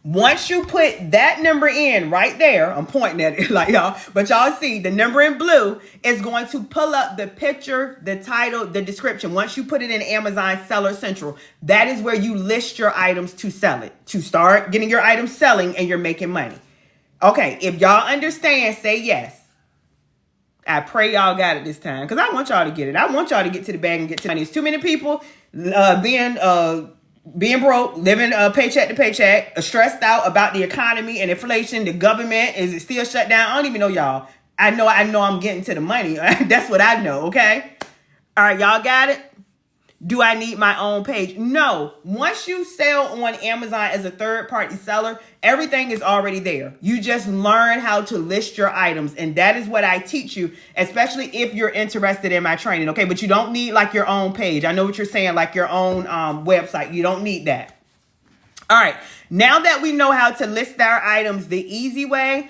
Once you put that number in right there, I'm pointing at it like y'all, but y'all see the number in blue is going to pull up the picture, the title, the description. Once you put it in Amazon Seller Central, that is where you list your items to sell it, to start getting your items selling and you're making money. Okay, if y'all understand, say yes. I pray y'all got it this time, because I want y'all to get it. I want y'all to get to the bag and get to money. It's too many people being broke, living paycheck to paycheck, stressed out about the economy and inflation. The government, is it still shut down? I don't even know, y'all. I know I'm getting to the money. That's what I know, okay? All right, y'all got it? Do I need my own page? No. Once you sell on Amazon as a third-party seller, everything is already there. You just learn how to list your items, and that is what I teach you, especially if you're interested in my training, okay? But you don't need like your own page. I know what you're saying, like your own website. You don't need that. All right. Now that we know how to list our items the easy way,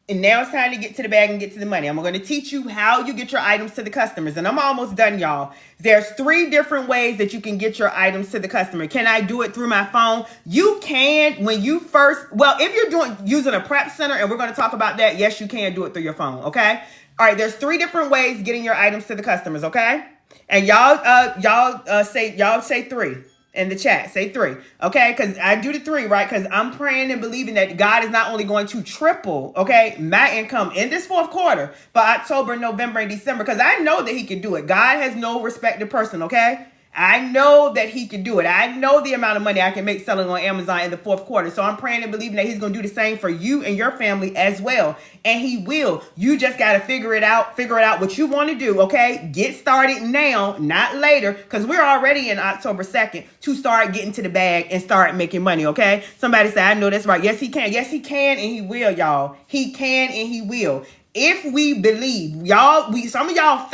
and now it's time to get to the bag and get to the money. I'm going to teach you how you get your items to the customers. And I'm almost done, y'all. There's 3 different ways that you can get your items to the customer. Can I do it through my phone? You can when you first, well, if you're using a prep center, and we're going to talk about that, yes, you can do it through your phone, okay? All right, there's 3 different ways getting your items to the customers, okay? And y'all say 3. In the chat, say 3, okay? Because I do the 3, right? Because I'm praying and believing that God is not only going to triple, okay, my income in this 4th quarter, but October, November, and December, because I know that he can do it. God has no respected person, okay? I know that he can do it. I know the amount of money I can make selling on Amazon in the 4th quarter. So I'm praying and believing that he's going to do the same for you and your family as well. And he will. You just got to figure it out what you want to do, okay? Get started now, not later, because we're already in October 2nd to start getting to the bag and start making money, okay? Somebody say, I know that's right. Yes, he can. Yes, he can, and he will, y'all. He can, and he will. If we believe, y'all, some of y'all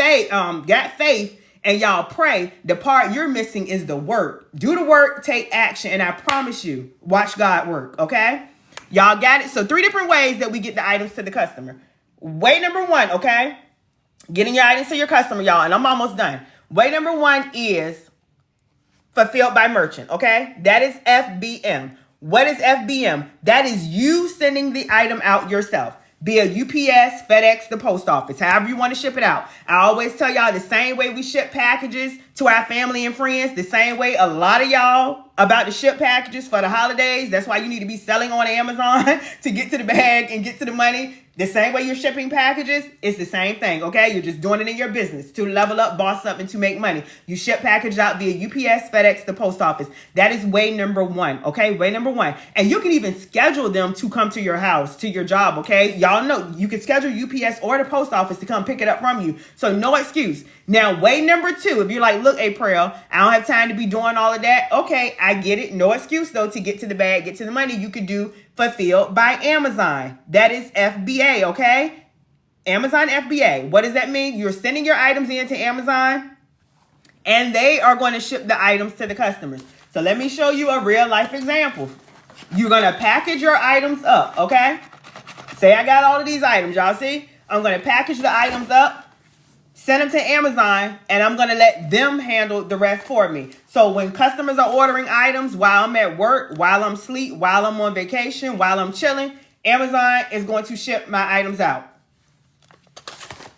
got faith, and y'all pray, the part you're missing is the work. Do the work, take action, and I promise you, watch God work, okay? Y'all got it? So 3 different ways that we get the items to the customer. Way number 1, okay? Getting your items to your customer, y'all, and I'm almost done. Way number 1 is fulfilled by merchant, okay? That is FBM. What is FBM? That is you sending the item out yourself. Via UPS, FedEx, the post office, however you want to ship it out. I always tell y'all the same way we ship packages to our family and friends, the same way a lot of y'all about to ship packages for the holidays. That's why you need to be selling on Amazon to get to the bag and get to the money. The same way you're shipping packages, it's the same thing, okay? You're just doing it in your business to level up, boss up, and to make money. You ship packages out via UPS, FedEx, the post office. That is way number 1, okay? Way number 1. And you can even schedule them to come to your house, to your job, okay? Y'all know you can schedule UPS or the post office to come pick it up from you. So no excuse. Now, way number 2, if you're like, look, Aprell, I don't have time to be doing all of that. Okay, I get it. No excuse, though, to get to the bag, get to the money. You could do fulfilled by Amazon. That is FBA, okay? Amazon FBA. What does that mean? You're sending your items into Amazon, and they are going to ship the items to the customers. So let me show you a real life example. You're going to package your items up, okay? Say I got all of these items, y'all see? I'm going to package the items up, send them to Amazon, and I'm going to let them handle the rest for me. So when customers are ordering items while I'm at work, while I'm asleep, while I'm on vacation, while I'm chilling, Amazon is going to ship my items out.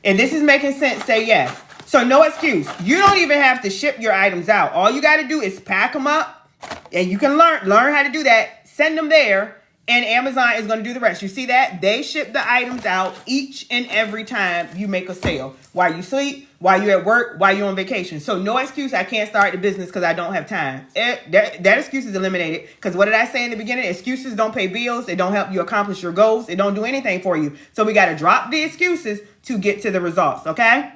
And this is making sense, say yes. So no excuse. You don't even have to ship your items out. All you got to do is pack them up, and you can learn how to do that. Send them there, and Amazon is going to do the rest. You see that? They ship the items out each and every time you make a sale. While you sleep, while you're at work, while you're on vacation. So no excuse, I can't start the business because I don't have time. That excuse is eliminated. Because what did I say in the beginning? Excuses don't pay bills. They don't help you accomplish your goals. They don't do anything for you. So we got to drop the excuses to get to the results, okay?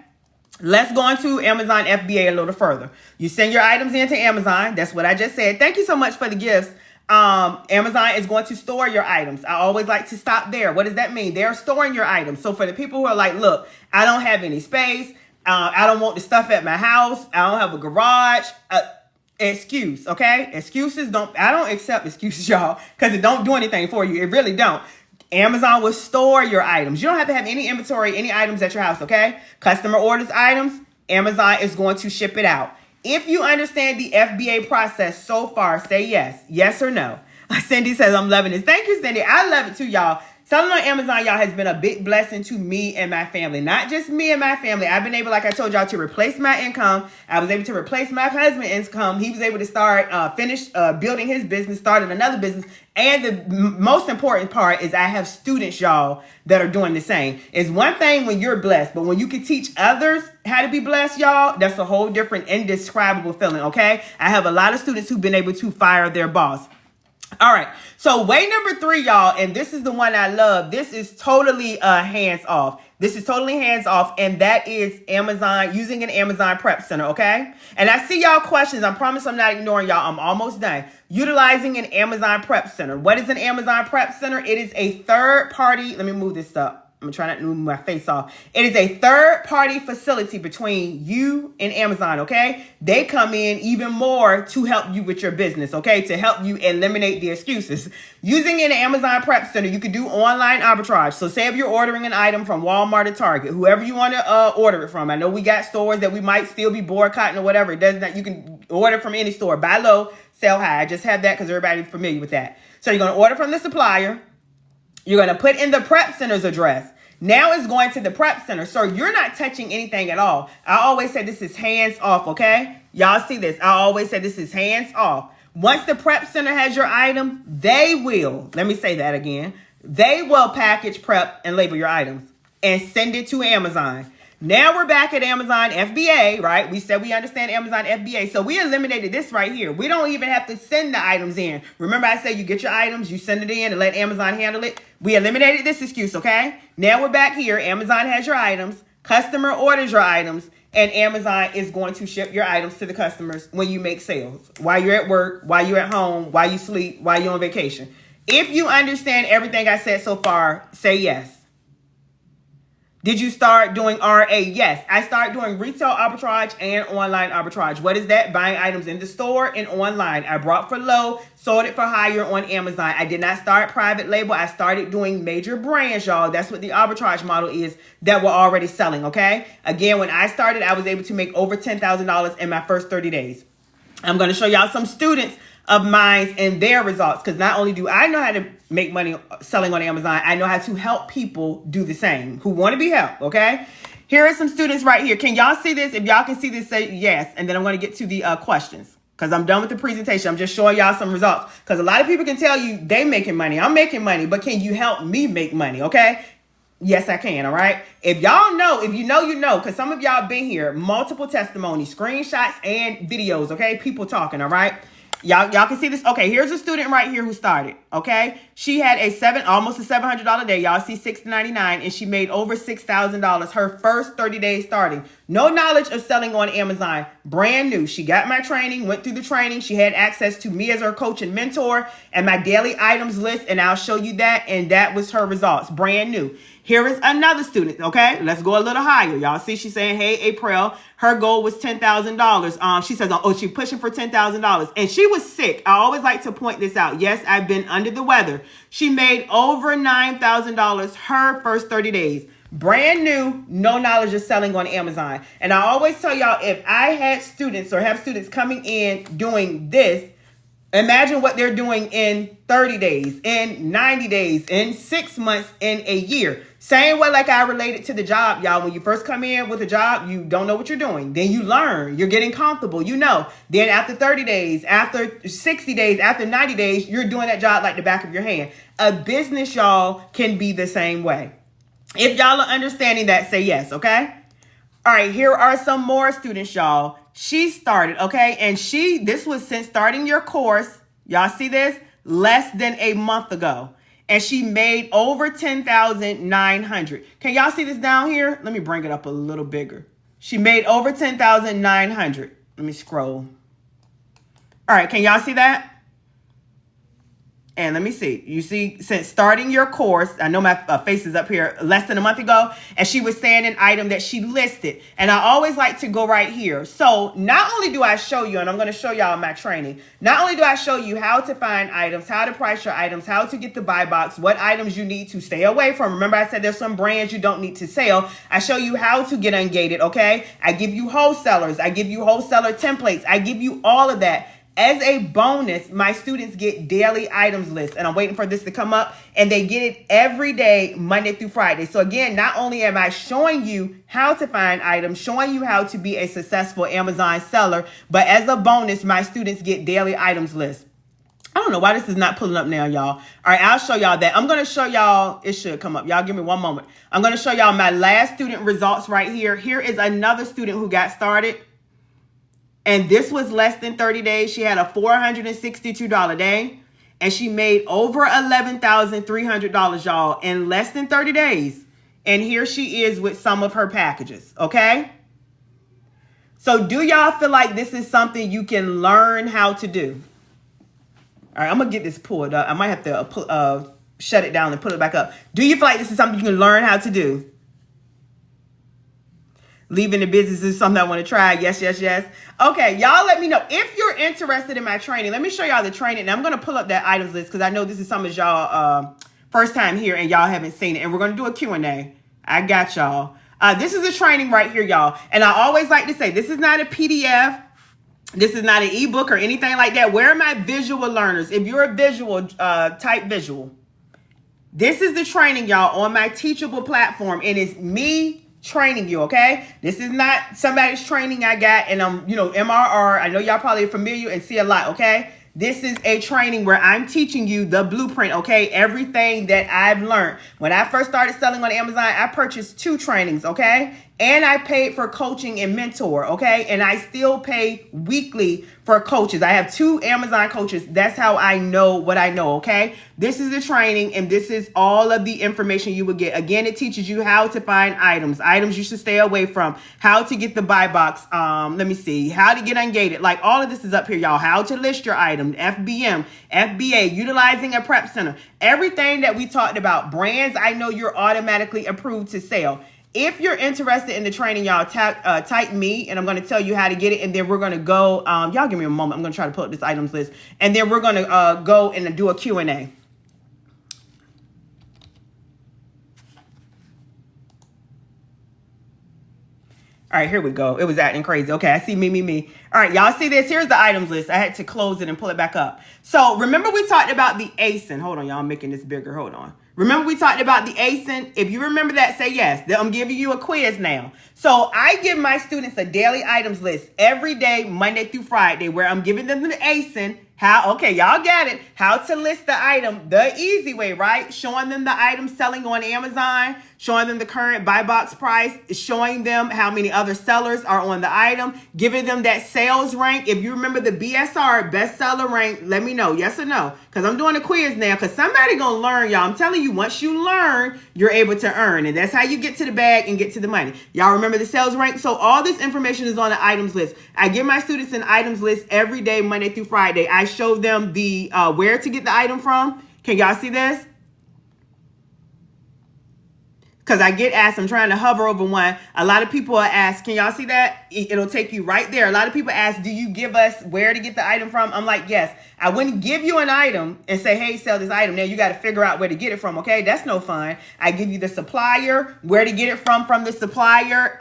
Let's go into Amazon FBA a little further. You send your items into Amazon. That's what I just said. Thank you so much for the gifts. Amazon is going to store your items. I always like to stop there. What does that mean? They're storing your items. So for the people who are like, look, I don't have any space. I don't want the stuff at my house. I don't have a garage. Excuse, okay? Excuses I don't accept excuses, y'all, because it don't do anything for you. It really don't. Amazon will store your items. You don't have to have any inventory, any items at your house, okay? Customer orders items, Amazon is going to ship it out. If you understand the FBA process so far, say yes. Yes or no. Cindy says, I'm loving this. Thank you, Cindy. I love it too, y'all. Selling on Amazon, y'all, has been a big blessing to me and my family. Not just me and my family. I've been able, like I told y'all, to replace my income. I was able to replace my husband's income. He was able to finish building his business, started another business. And the most important part is I have students, y'all, that are doing the same. It's one thing when you're blessed, but when you can teach others how to be blessed, y'all, that's a whole different indescribable feeling, okay? I have a lot of students who've been able to fire their boss. All right, so way number 3, y'all, and this is the one I love. This is totally hands off. This is totally hands off, and that is Amazon, using an Amazon Prep Center, okay? And I see y'all questions. I promise I'm not ignoring y'all. I'm almost done. Utilizing an Amazon Prep Center. What is an Amazon Prep Center? It is a third party. Let me move this up. I'm trying not to move my face off. It is a third-party facility between you and Amazon, okay? They come in even more to help you with your business, okay? To help you eliminate the excuses. Using an Amazon Prep Center, you can do online arbitrage. So say if you're ordering an item from Walmart or Target, whoever you want to order it from. I know we got stores that we might still be boycotting or whatever. It does not. You can order from any store. Buy low, sell high. I just have that because everybody's familiar with that. So you're going to order from the supplier. You're going to put in the Prep Center's address. Now it's going to the Prep Center. So you're not touching anything at all. I always say this is hands off, okay? Y'all see this. I always say this is hands off. Once the Prep Center has your item, they will, let me say that again, they will package, prep, and label your items and send it to Amazon. Now we're back at Amazon FBA, right? We said we understand Amazon FBA. So we eliminated this right here. We don't even have to send the items in. Remember I said you get your items, you send it in and let Amazon handle it. We eliminated this excuse, okay? Now we're back here. Amazon has your items. Customer orders your items. And Amazon is going to ship your items to the customers when you make sales. While you're at work, while you're at home, while you sleep, while you're on vacation. If you understand everything I said so far, say yes. Did you start doing RA? Yes, I started doing retail arbitrage and online arbitrage. What is that? Buying items in the store and online. I brought for low, sold it for higher on Amazon. I did not start private label. I started doing major brands, y'all. That's what the arbitrage model is that we're already selling, okay? Again, when I started, I was able to make over $10,000 in my first 30 days. I'm going to show y'all some students of mine and their results, because not only do I know how to make money selling on Amazon, I know how to help people do the same who want to be helped, okay? Here are some students right here. Can y'all see this? If y'all can see this, say yes, and then I'm going to get to the questions, because I'm done with the presentation. I'm just showing y'all some results, because a lot of people can tell you they making money. I'm making money, but can you help me make money, okay? Yes, I can, all right? If y'all know, if you know, you know, because some of y'all been here, multiple testimonies, screenshots, and videos, okay? People talking, all right? Y'all can see this. Okay, here's a student right here who started, okay? She had almost a $700 day. Y'all see $699, and she made over $6,000 her first 30 days starting. No knowledge of selling on Amazon. Brand new. She got my training, went through the training. She had access to me as her coach and mentor and my daily items list, and I'll show you that, and that was her results. Brand new. Here is another student, okay? Let's go a little higher. Y'all see she's saying, hey, Aprell, her goal was $10,000. She says, oh, she's pushing for $10,000. And she was sick. I always like to point this out. Yes, I've been under the weather. She made over $9,000 her first 30 days. Brand new, no knowledge of selling on Amazon. And I always tell y'all, if I had students or have students coming in doing this, imagine what they're doing in 30 days, in 90 days, in 6 months, in a year. Same way like I related to the job, y'all. When you first come in with a job, you don't know what you're doing. Then you learn. You're getting comfortable. You know. Then after 30 days, after 60 days, after 90 days, you're doing that job like the back of your hand. A business, y'all, can be the same way. If y'all are understanding that, say yes, okay? All right, here are some more students, y'all. She started, okay? And this was since starting your course. Y'all see this? Less than a month ago. And she made over $10,900. Can y'all see this down here? Let me bring it up a little bigger. She made over $10,900. Let me scroll. All right, can y'all see that? And let me see. You see, since starting your course, I know my face is up here, less than a month ago, and she was saying an item that she listed. And I always like to go right here. So not only do I show you, and I'm going to show y'all my training, not only do I show you how to find items, how to price your items, how to get the buy box, what items you need to stay away from. Remember, I said there's some brands you don't need to sell. I show you how to get ungated, okay? I give you wholesalers. I give you wholesaler templates. I give you all of that. As a bonus, my students get daily items lists, and I'm waiting for this to come up, and they get it every day, Monday through Friday. So again, not only am I showing you how to find items, showing you how to be a successful Amazon seller, but as a bonus, my students get daily items lists. I don't know why this is not pulling up now, y'all. All right, I'll show y'all that. I'm going to show y'all, it should come up. Y'all give me one moment. I'm going to show y'all my last student results right here. Here is another student who got started. And this was less than 30 days. She had a $462 day. And she made over $11,300, y'all, in less than 30 days. And here she is with some of her packages, okay? So do y'all feel like this is something you can learn how to do? All right, I'm going to get this pulled up. I might have to shut it down and put it back up. Do you feel like this is something you can learn how to do? Leaving the business is something I want to try. Yes, yes, yes. Okay, y'all let me know. If you're interested in my training, let me show y'all the training. And I'm going to pull up that items list because I know this is some of y'all first time here and y'all haven't seen it. And we're going to do a Q&A. I got y'all. This is a training right here, y'all. And I always like to say, this is not a PDF. This is not an ebook or anything like that. Where are my visual learners? If you're a visual, type visual. This is the training, y'all, on my Teachable platform. And it's me training you, okay? This is not somebody's training I got and I'm, MRR. I know y'all probably familiar and see a lot, okay? This is a training where I'm teaching you the blueprint, okay? Everything that I've learned. When I first started selling on Amazon, I purchased 2 trainings, okay? And I paid for coaching and mentor, okay? And I still pay weekly for coaches. I have 2 Amazon coaches. That's how I know what I know, okay? This is the training, and this is all of the information you would get. Again, it teaches you how to find items you should stay away from, how to get the buy box, let me see, how to get ungated. Like, all of this is up here, y'all. How to list your item, FBM, FBA, utilizing a prep center. Everything that we talked about, brands I know you're automatically approved to sell. If you're interested in the training, y'all, type me, and I'm going to tell you how to get it. And then we're going to go, y'all give me a moment. I'm going to try to pull up this items list. And then we're going to go and do a Q&A. All right, here we go. It was acting crazy. Okay, I see me. All right, y'all see this? Here's the items list. I had to close it and pull it back up. So remember we talked about the ASIN. Hold on, y'all. I'm making this bigger. Hold on. Remember we talked about the ASIN? If you remember that, say yes. I'm giving you a quiz now. So I give my students a daily items list every day, Monday through Friday, where I'm giving them the ASIN. Okay, y'all got it. How to list the item the easy way, right? Showing them the item selling on Amazon, showing them the current buy box price, showing them how many other sellers are on the item, giving them that sales rank. If you remember the BSR, bestseller rank, let me know, yes or no, because I'm doing a quiz now, because somebody gonna learn, y'all. I'm telling you, once you learn, you're able to earn, and that's how you get to the bag and get to the money. Y'all remember the sales rank? So all this information is on the items list. I give my students an items list every day, Monday through Friday. I show them the where to get the item from. Can y'all see this? Because I get asked, I'm trying to hover over one. A lot of people are asked, can y'all see that? It'll take you right there. A lot of people ask, do you give us where to get the item from? I'm like, yes. I wouldn't give you an item and say, hey, sell this item. Now you got to figure out where to get it from, okay? That's no fun. I give you the supplier, where to get it from the supplier.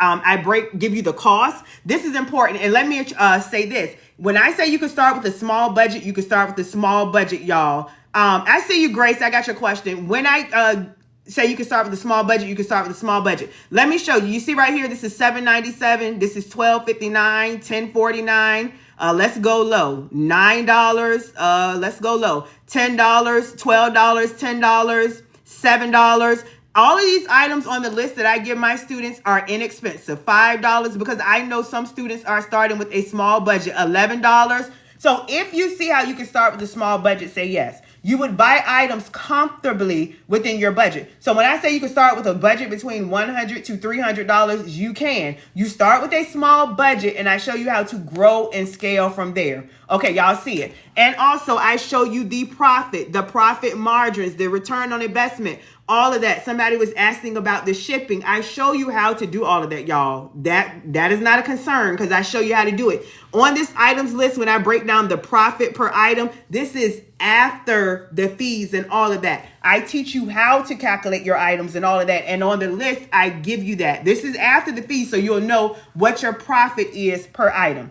Give you the cost. This is important. And let me say this. When I say you can start with a small budget, you can start with a small budget, y'all. I see you, Grace. I got your question. When I say you can start with a small budget, you can start with a small budget. Let me show you. You see right here, this is $7.97. This is $12.59, $10.49. Let's go low. $9. Let's go low. $10, $12, $10, $7. All of these items on the list that I give my students are inexpensive. $5 because I know some students are starting with a small budget. $11. So if you see how you can start with a small budget, say yes. You would buy items comfortably within your budget. So when I say you can start with a budget between $100 to $300, you can. You start with a small budget and I show you how to grow and scale from there. Okay, y'all see it. And also I show you the profit margins, the return on investment, all of that. Somebody was asking about the shipping. I show you how to do all of that, y'all. That is not a concern because I show you how to do it. On this items list, when I break down the profit per item, this is after the fees and all of that. I teach you how to calculate your items and all of that. And on the list, I give you that. This is after the fees, so you'll know what your profit is per item.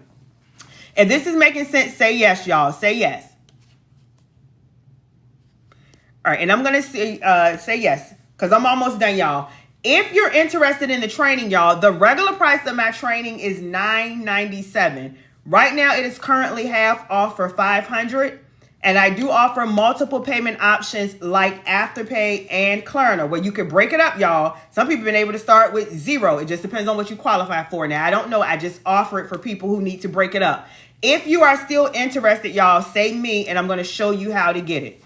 If this is making sense, say yes, y'all. Say yes. All right, and I'm going to say yes because I'm almost done, y'all. If you're interested in the training, y'all, the regular price of my training is $997. Right now, it is currently half off for $500. And I do offer multiple payment options like Afterpay and Klarna, where you can break it up, y'all. Some people have been able to start with $0. It just depends on what you qualify for. Now, I don't know. I just offer it for people who need to break it up. If you are still interested, y'all, say me, and I'm going to show you how to get it.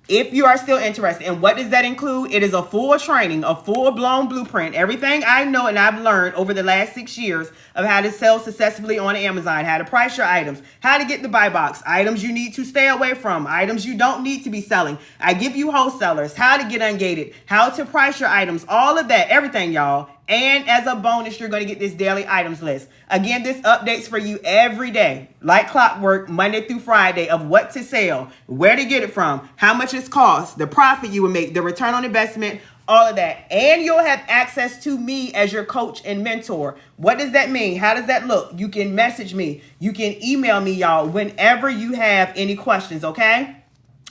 If you are still interested. And what does that include? It is a full training, a full-blown blueprint. Everything I know and I've learned over the last 6 years of how to sell successfully on Amazon, how to price your items, how to get the buy box, items you need to stay away from, items you don't need to be selling. I give you wholesalers, how to get ungated, how to price your items, all of that, everything, y'all. And as a bonus, you're going to get this daily items list. Again, this updates for you every day, like clockwork, Monday through Friday, of what to sell, where to get it from, how much it costs, the profit you will make, the return on investment, all of that. And you'll have access to me as your coach and mentor. What does that mean? How does that look? You can message me. You can email me, y'all, whenever you have any questions, okay?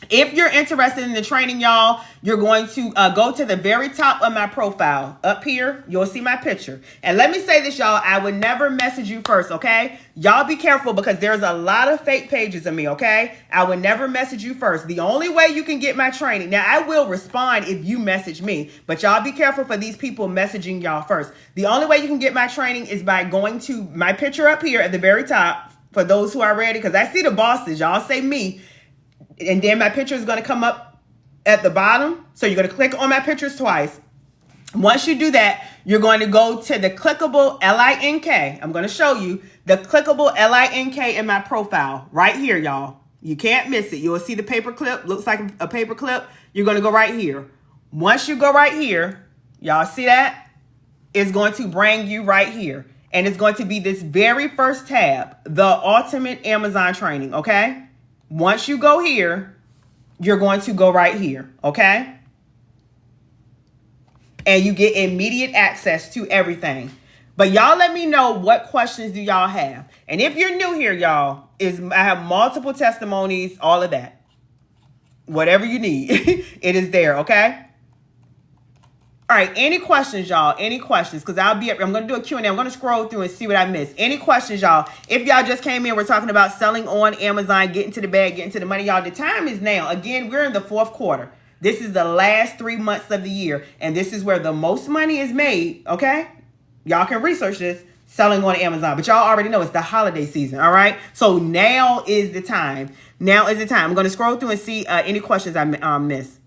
If you're interested in the training, y'all, you're going to go to the very top of my profile. Up here, you'll see my picture. And let me say this, y'all. I would never message you first, okay? Y'all be careful because there's a lot of fake pages of me, okay? I would never message you first. The only way you can get my training. Now, I will respond if you message me, but y'all be careful for these people messaging y'all first. The only way you can get my training is by going to my picture up here at the very top for those who are ready, because I see the bosses. Y'all say me. And then my picture is going to come up at the bottom. So you're going to click on my pictures twice. Once you do that, you're going to go to the clickable LINK. I'm going to show you the clickable LINK in my profile right here, y'all. You can't miss it. You'll see the paper clip. Looks like a paper clip. You're going to go right here. Once you go right here, y'all see that? It's going to bring you right here. And it's going to be this very first tab, the Ultimate Amazon Training, okay? Once you go here, you're going to go right here, okay? And you get immediate access to everything. But y'all let me know what questions do y'all have. And if you're new here, y'all, I have multiple testimonies, all of that. Whatever you need, it is there, okay? All right, any questions, y'all? Any questions? Because I'm going to do a Q&A. I'm going to scroll through and see what I missed. Any questions, y'all? If y'all just came in, we're talking about selling on Amazon, getting to the bag, getting to the money, y'all. The time is now. Again, we're in the fourth quarter. This is the last 3 months of the year, and this is where the most money is made, okay? Y'all can research this, selling on Amazon. But y'all already know it's the holiday season, all right? So now is the time. Now is the time. I'm going to scroll through and see any questions I missed.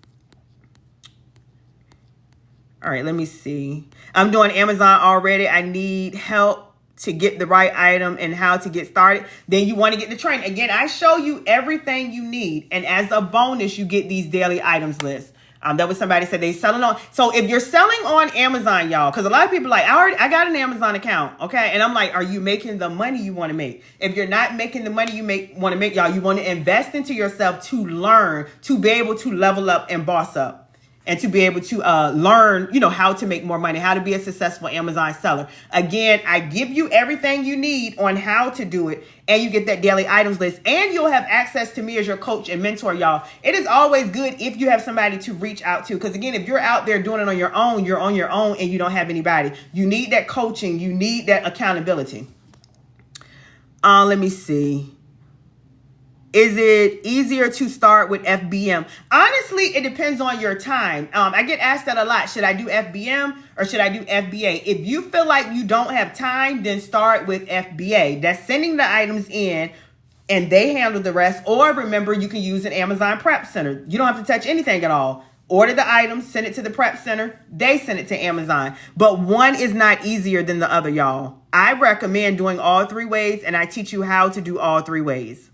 All right, let me see. I'm doing Amazon already. I need help to get the right item and how to get started. Then you want to get the training. Again, I show you everything you need. And as a bonus, you get these daily items lists. That was somebody said they selling on. So if you're selling on Amazon, y'all, because a lot of people are like, I got an Amazon account, okay? And I'm like, are you making the money you want to make? If you're not making the money you want to make, y'all, you want to invest into yourself to learn, to be able to level up and boss up. And to be able to learn, how to make more money, how to be a successful Amazon seller. Again, I give you everything you need on how to do it. And you get that daily items list. And you'll have access to me as your coach and mentor, y'all. It is always good if you have somebody to reach out to. Because, again, if you're out there doing it on your own, you're on your own and you don't have anybody. You need that coaching. You need that accountability. Let me see. Is it easier to start with FBM? Honestly, it depends on your time. I get asked that a lot. Should I do FBM or should I do FBA? If you feel like you don't have time, then start with FBA. That's sending the items in and they handle the rest. Or remember, you can use an Amazon prep center. You don't have to touch anything at all. Order the items, send it to the prep center. They send it to Amazon. But one is not easier than the other, y'all. I recommend doing all three ways, and I teach you how to do all three ways.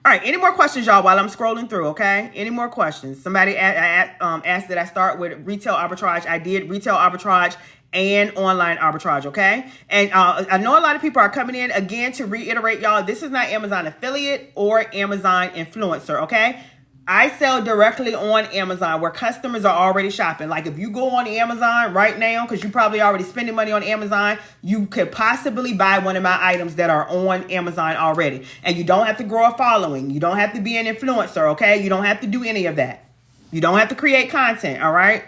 All right, any more questions, y'all, while I'm scrolling through, okay? Any more questions? Somebody asked that I start with retail arbitrage. I did retail arbitrage and online arbitrage, okay? And I know a lot of people are coming in. Again, to reiterate, y'all, this is not Amazon affiliate or Amazon influencer, okay? I sell directly on Amazon where customers are already shopping. Like if you go on Amazon right now, because you're probably already spending money on Amazon, you could possibly buy one of my items that are on Amazon already. And you don't have to grow a following. You don't have to be an influencer, okay? You don't have to do any of that. You don't have to create content, all right?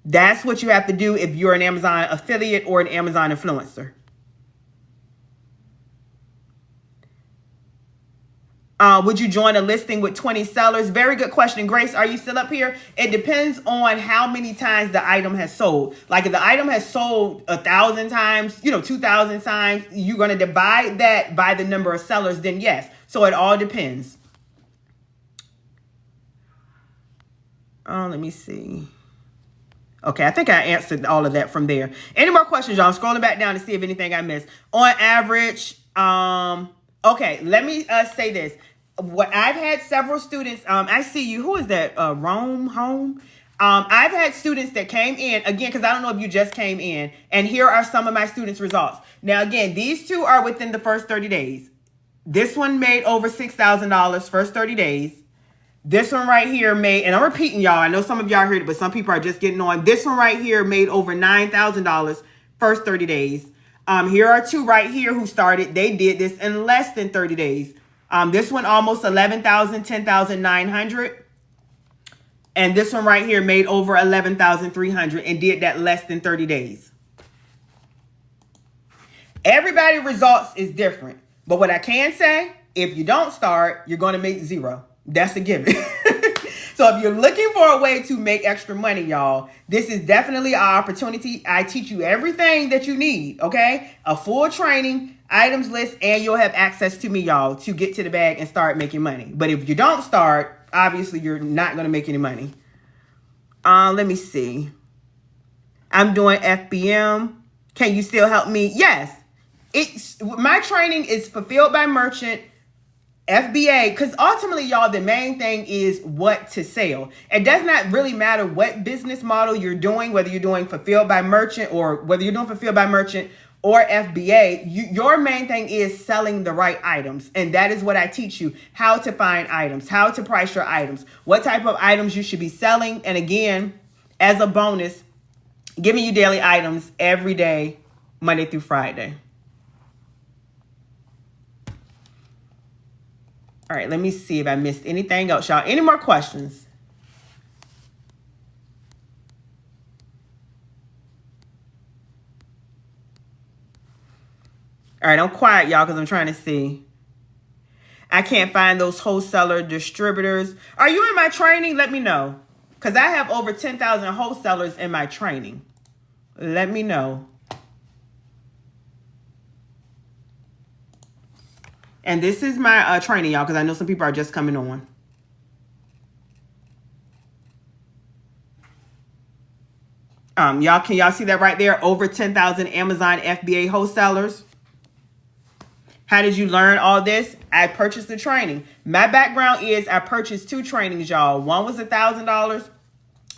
That's what you have to do if you're an Amazon affiliate or an Amazon influencer. Would you join a listing with 20 sellers? Very good question. Grace, are you still up here? It depends on how many times the item has sold. Like if the item has sold 1,000 times, 2,000 times, you're going to divide that by the number of sellers, then yes. So it all depends. Let me see. Okay, I think I answered all of that from there. Any more questions, y'all? I'm scrolling back down to see if anything I missed. On average, okay, let me say this. What I've had several students, I see you. Who is that? Rome Home? I've had students that came in, again, because I don't know if you just came in, and here are some of my students' results. Now, again, these two are within the first 30 days. This one made over $6,000 first 30 days. This one right here made, and I'm repeating, y'all, I know some of y'all heard it, but some people are just getting on. This one right here made over $9,000 first 30 days. Here are two right here who started. They did this in less than 30 days. This one almost 11,000, 10,900. And this one right here made over 11,300 and did that less than 30 days. Everybody's results is different. But what I can say, if you don't start, you're going to make zero. That's a given. So if you're looking for a way to make extra money, y'all, this is definitely an opportunity. I teach you everything that you need, okay? A full training, items list, and you'll have access to me, y'all, to get to the bag and start making money. But if you don't start, obviously you're not going to make any money. Let me see. I'm doing FBM. Can you still help me? Yes. My training is fulfilled by merchant, FBA, because ultimately, y'all, the main thing is what to sell. It does not really matter what business model you're doing, whether you're doing fulfilled by merchant or whether you're doing fulfilled by merchant or FBA, your main thing is selling the right items. And that is what I teach you, how to find items, how to price your items, what type of items you should be selling. And again, as a bonus, giving you daily items every day, Monday through Friday. All right, let me see if I missed anything else, y'all. Any more questions? All right, I'm quiet, y'all, because I'm trying to see. I can't find those wholesaler distributors. Are you in my training? Let me know, because I have over 10,000 wholesalers in my training. Let me know. And this is my training, y'all, because I know some people are just coming on. Y'all, can y'all see that right there? Over 10,000 Amazon FBA wholesalers. How did you learn all this? I purchased the training. My background is I purchased two trainings, y'all. One was $1,000.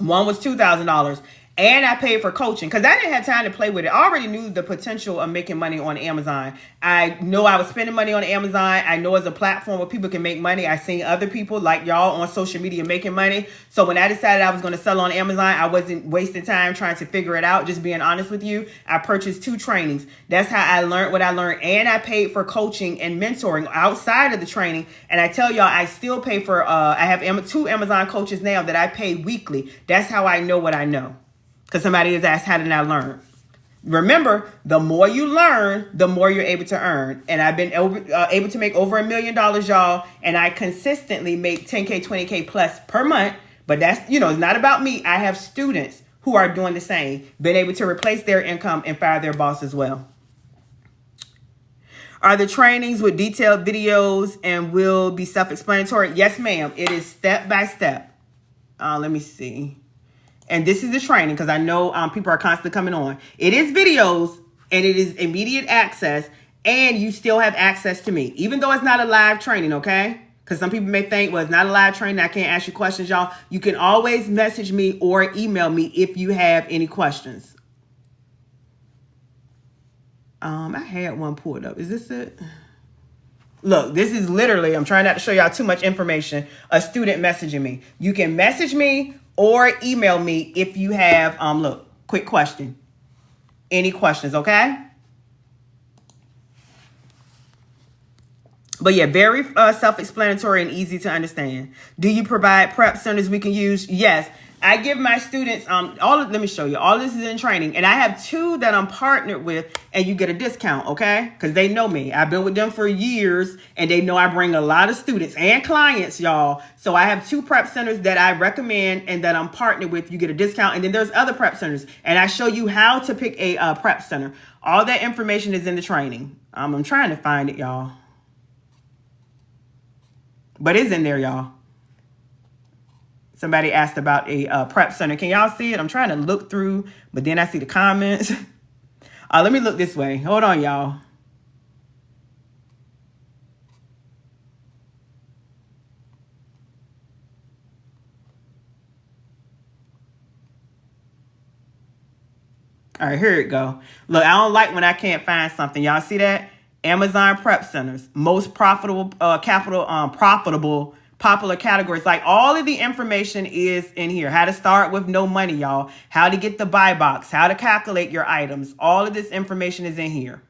One was $2,000. And I paid for coaching because I didn't have time to play with it. I already knew the potential of making money on Amazon. I know I was spending money on Amazon. I know it's a platform where people can make money. I've seen other people like y'all on social media making money. So when I decided I was going to sell on Amazon, I wasn't wasting time trying to figure it out. Just being honest with you, I purchased two trainings. That's how I learned what I learned. And I paid for coaching and mentoring outside of the training. And I tell y'all, I still pay for, I have two Amazon coaches now that I pay weekly. That's how I know what I know. Because somebody has asked, how did I learn? Remember, the more you learn, the more you're able to earn. And I've been able to make over $1 million, y'all. And I consistently make 10K, 20K plus per month. But that's, it's not about me. I have students who are doing the same, been able to replace their income and fire their boss as well. Are the trainings with detailed videos and will be self-explanatory? Yes, ma'am. It is step by step. Let me see. And this is the training because I know people are constantly coming on. It is videos and it is immediate access, and you still have access to me, even though it's not a live training, okay? Because some people may think, well, it's not a live training, I can't ask you questions, y'all. You can always message me or email me if you have any questions. I had one pulled up. Is this it? Look, this is literally, I'm trying not to show y'all too much information, a student messaging me. You can message me or email me if you have, look, quick question. Any questions, okay? But yeah, very self-explanatory and easy to understand. Do you provide prep centers we can use? Yes. I give my students, let me show you. All this is in training. And I have 2 that I'm partnered with, and you get a discount, okay? Because they know me. I've been with them for years, and they know I bring a lot of students and clients, y'all. So I have 2 prep centers that I recommend and that I'm partnered with. You get a discount. And then there's other prep centers. And I show you how to pick a prep center. All that information is in the training. I'm trying to find it, y'all. But it's in there, y'all. Somebody asked about a prep center. Can y'all see it? I'm trying to look through, but then I see the comments. Let me look this way. Hold on, y'all. All right, here it go. Look, I don't like when I can't find something. Y'all see that? Amazon prep centers, most profitable, profitable, popular categories. Like all of the information is in here. How to start with no money, y'all. How to get the buy box. How to calculate your items. All of this information is in here.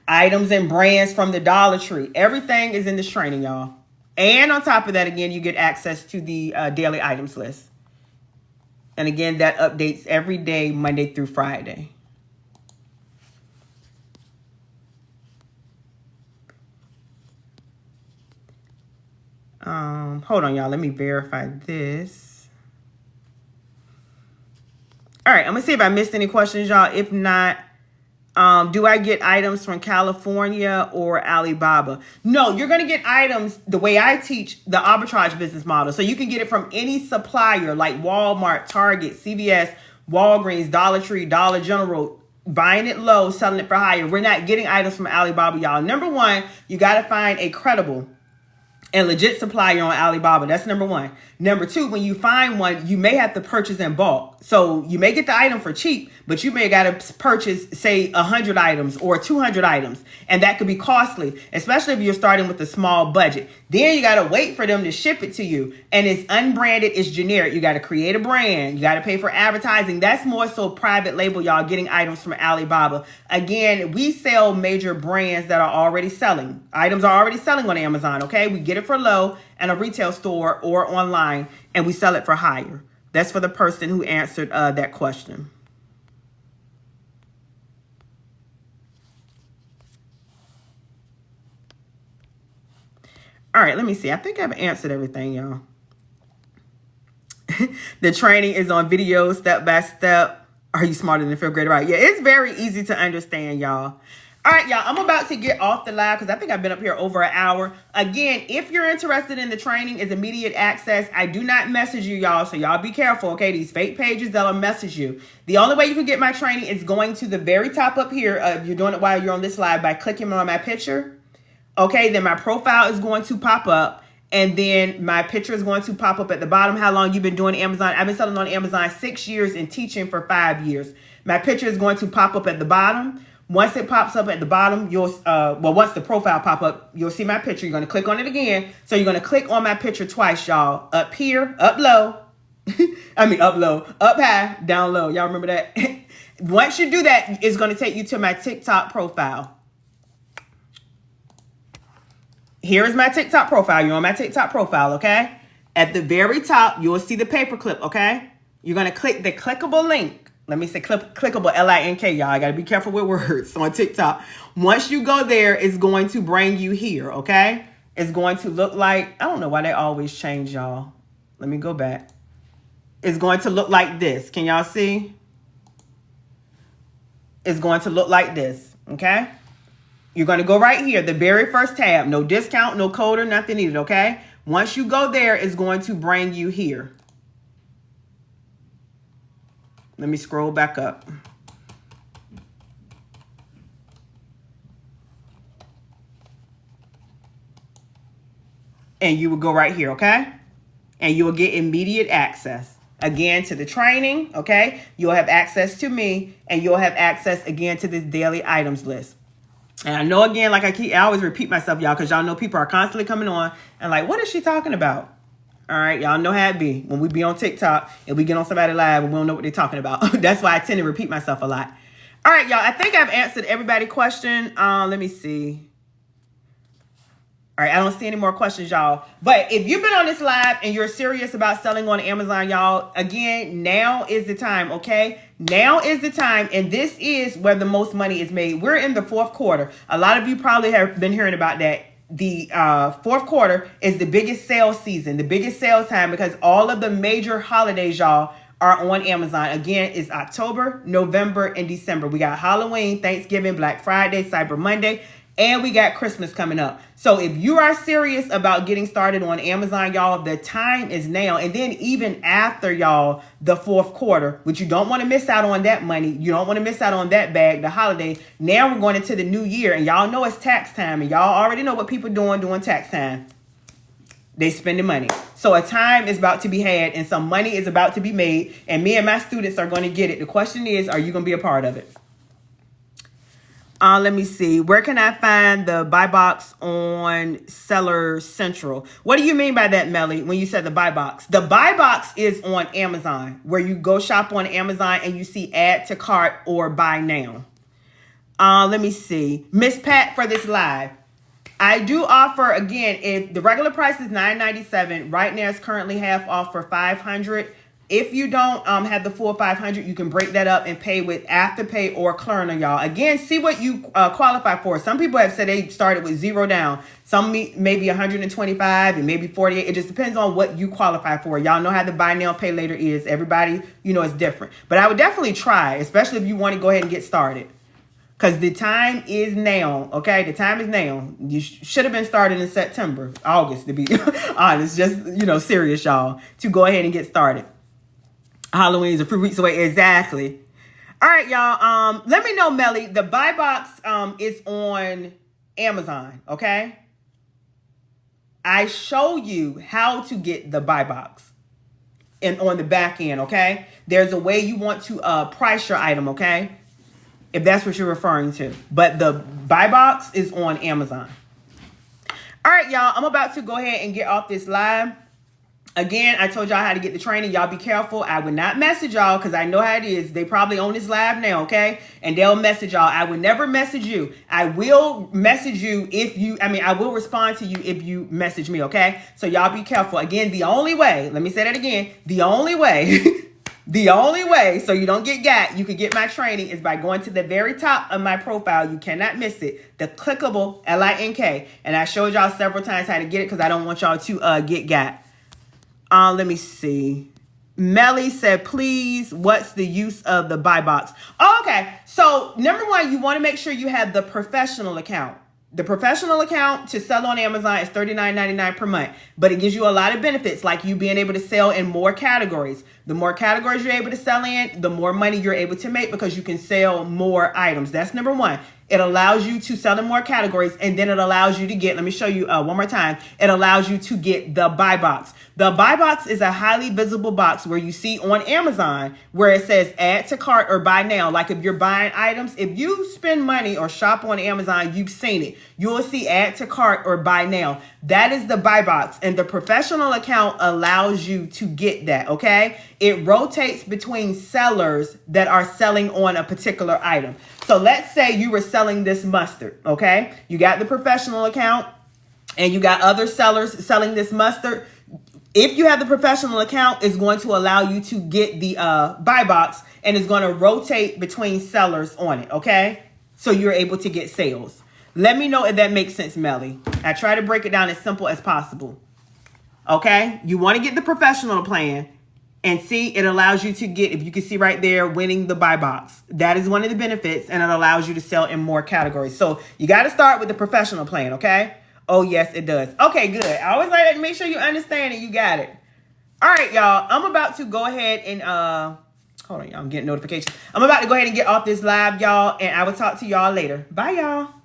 Items and brands from the Dollar Tree. Everything is in this training, y'all. And on top of that, again, you get access to the daily items list. And again, that updates every day, Monday through Friday. Hold on, y'all. Let me verify this. All right, I'm gonna see if I missed any questions, y'all. If not, do I get items from California or Alibaba? No, you're gonna get items the way I teach the arbitrage business model. So you can get it from any supplier like Walmart, Target, CVS, Walgreens, Dollar Tree, Dollar General. Buying it low, selling it for higher. We're not getting items from Alibaba, y'all. Number one, you got to find a credible and legit supplier on Alibaba. That's number one. Number two, when you find one, you may have to purchase in bulk. So you may get the item for cheap, but you may got to purchase, say, 100 items or 200 items. And that could be costly, especially if you're starting with a small budget. Then you got to wait for them to ship it to you. And it's unbranded, it's generic. You got to create a brand. You got to pay for advertising. That's more so private label, y'all, getting items from Alibaba. Again, we sell major brands that are already selling. Items are already selling on Amazon, okay? We get it for low in a retail store or online, and we sell it for higher. That's for the person who answered that question. All right, let me see. I think I've answered everything, y'all. The training is on video, step by step. Are you smarter than the fifth grader? Right. Yeah, it's very easy to understand, y'all. All right, y'all, I'm about to get off the live because I think I've been up here over an hour. Again, if you're interested in the training, it's immediate access. I do not message you, y'all, so y'all be careful, okay? These fake pages, they'll message you. The only way you can get my training is going to the very top up here. If you're doing it while you're on this live by clicking on my picture. Okay, then my profile is going to pop up. And then my picture is going to pop up at the bottom. How long you've been doing Amazon. I've been selling on Amazon 6 years and teaching for 5 years. My picture is going to pop up at the bottom. Once it pops up at the bottom, you'll, once the profile pop up, you'll see my picture. You're going to click on it again. So you're going to click on my picture twice, y'all. Up here, up low. I mean, up low, up high, down low. Y'all remember that? Once you do that, it's going to take you to my TikTok profile. Here is my TikTok profile. You're on my TikTok profile, okay? At the very top, you'll see the paperclip, okay? You're going to click the clickable link. Let me say clickable, L-I-N-K, y'all. I got to be careful with words on TikTok. Once you go there, it's going to bring you here, okay? It's going to look like, I don't know why they always change, y'all. Let me go back. It's going to look like this. Can y'all see? It's going to look like this, okay? You're going to go right here, the very first tab. No discount, no code or nothing needed, okay? Once you go there, it's going to bring you here. Let me scroll back up. And you will go right here, okay? And you will get immediate access. Again, to the training, okay? You'll have access to me, and you'll have access, again, to this daily items list. And I know, again, like I always repeat myself, y'all, because y'all know people are constantly coming on and like, what is she talking about? All right, y'all know how it be. When we be on TikTok and we get on somebody live and we don't know what they're talking about. That's why I tend to repeat myself a lot. All right, y'all, I think I've answered everybody's question. Let me see. All right, I don't see any more questions, y'all. But if you've been on this live and you're serious about selling on Amazon, y'all, again, now is the time, okay? Now is the time, and this is where the most money is made. We're in the fourth quarter. A lot of you probably have been hearing about that. The fourth quarter is the biggest sales season, the biggest sales time, because all of the major holidays, y'all, are on Amazon. Again, it's October, November, and December. We got Halloween, Thanksgiving, Black Friday, Cyber Monday, and we got Christmas coming up. So if you are serious about getting started on Amazon, y'all, the time is now. And then even after, y'all, the fourth quarter, which you don't want to miss out on that money. You don't want to miss out on that bag, the holiday. Now we're going into the new year, and y'all know it's tax time. And y'all already know what people doing during tax time. They spending money. So a time is about to be had, and some money is about to be made. And me and my students are going to get it. The question is, are you going to be a part of it? Let me see. Where can I find the buy box on Seller Central? What do you mean by that, Melly, when you said the buy box? The buy box is on Amazon, where you go shop on Amazon and you see add to cart or buy now. Let me see. Miss Pat, for this live, I do offer, again, if the regular price is $9.97, right now it's currently half off for $500. If you don't have the full $500, you can break that up and pay with Afterpay or Klarna, y'all. Again, see what you qualify for. Some people have said they started with $0 down. Some maybe 125 and maybe 48. It just depends on what you qualify for. Y'all know how the buy now, pay later is. Everybody, you know, it's different. But I would definitely try, especially if you want to go ahead and get started. Because the time is now, okay? The time is now. You should have been started in September, August, to be honest. Just, you know, serious, y'all, to go ahead and get started. Halloween is a few weeks away. Exactly. All right, y'all. Let me know, Melly. The buy box is on Amazon, okay? I show you how to get the buy box and on the back end, okay? There's a way you want to price your item, okay? If that's what you're referring to. But the buy box is on Amazon. All right, y'all. I'm about to go ahead and get off this live. Again, I told y'all how to get the training. Y'all be careful. I would not message y'all because I know how it is. They probably on this live now, okay? And they'll message y'all. I would never message you. I will message you if you, I will respond to you if you message me, okay? So y'all be careful. Again, the only way, let me say that again, the only way, the only way so you don't get got, you can get my training is by going to the very top of my profile. You cannot miss it. The clickable LINK. And I showed y'all several times how to get it because I don't want y'all to get got. Let me see. Melly said, please, what's the use of the buy box? Oh, okay. So number one, you want to make sure you have the professional account. The professional account to sell on Amazon is $39.99 per month, but it gives you a lot of benefits, like you being able to sell in more categories. The more categories you're able to sell in, the more money you're able to make because you can sell more items. That's number one. It allows you to sell in more categories, and then it allows you to get, let me show you one more time. It allows you to get the buy box. The buy box is a highly visible box where you see on Amazon where it says add to cart or buy now. Like if you're buying items, if you spend money or shop on Amazon, you've seen it. You'll see add to cart or buy now. That is the buy box, and the professional account allows you to get that, okay? It rotates between sellers that are selling on a particular item. So let's say you were selling this mustard, okay? You got the professional account and you got other sellers selling this mustard. If you have the professional account, it's going to allow you to get the buy box, and it's going to rotate between sellers on it, okay? So you're able to get sales. Let me know if that makes sense, Melly. I try to break it down as simple as possible. Okay? You want to get the professional plan. And see, it allows you to get, if you can see right there, winning the buy box. That is one of the benefits, and it allows you to sell in more categories. So you got to start with the professional plan, okay? Oh, yes, it does. Okay, good. I always like to make sure you understand it. You got it. All right, y'all. I'm about to go ahead and, hold on, y'all. I'm getting notifications. I'm about to go ahead and get off this live, y'all, and I will talk to y'all later. Bye, y'all.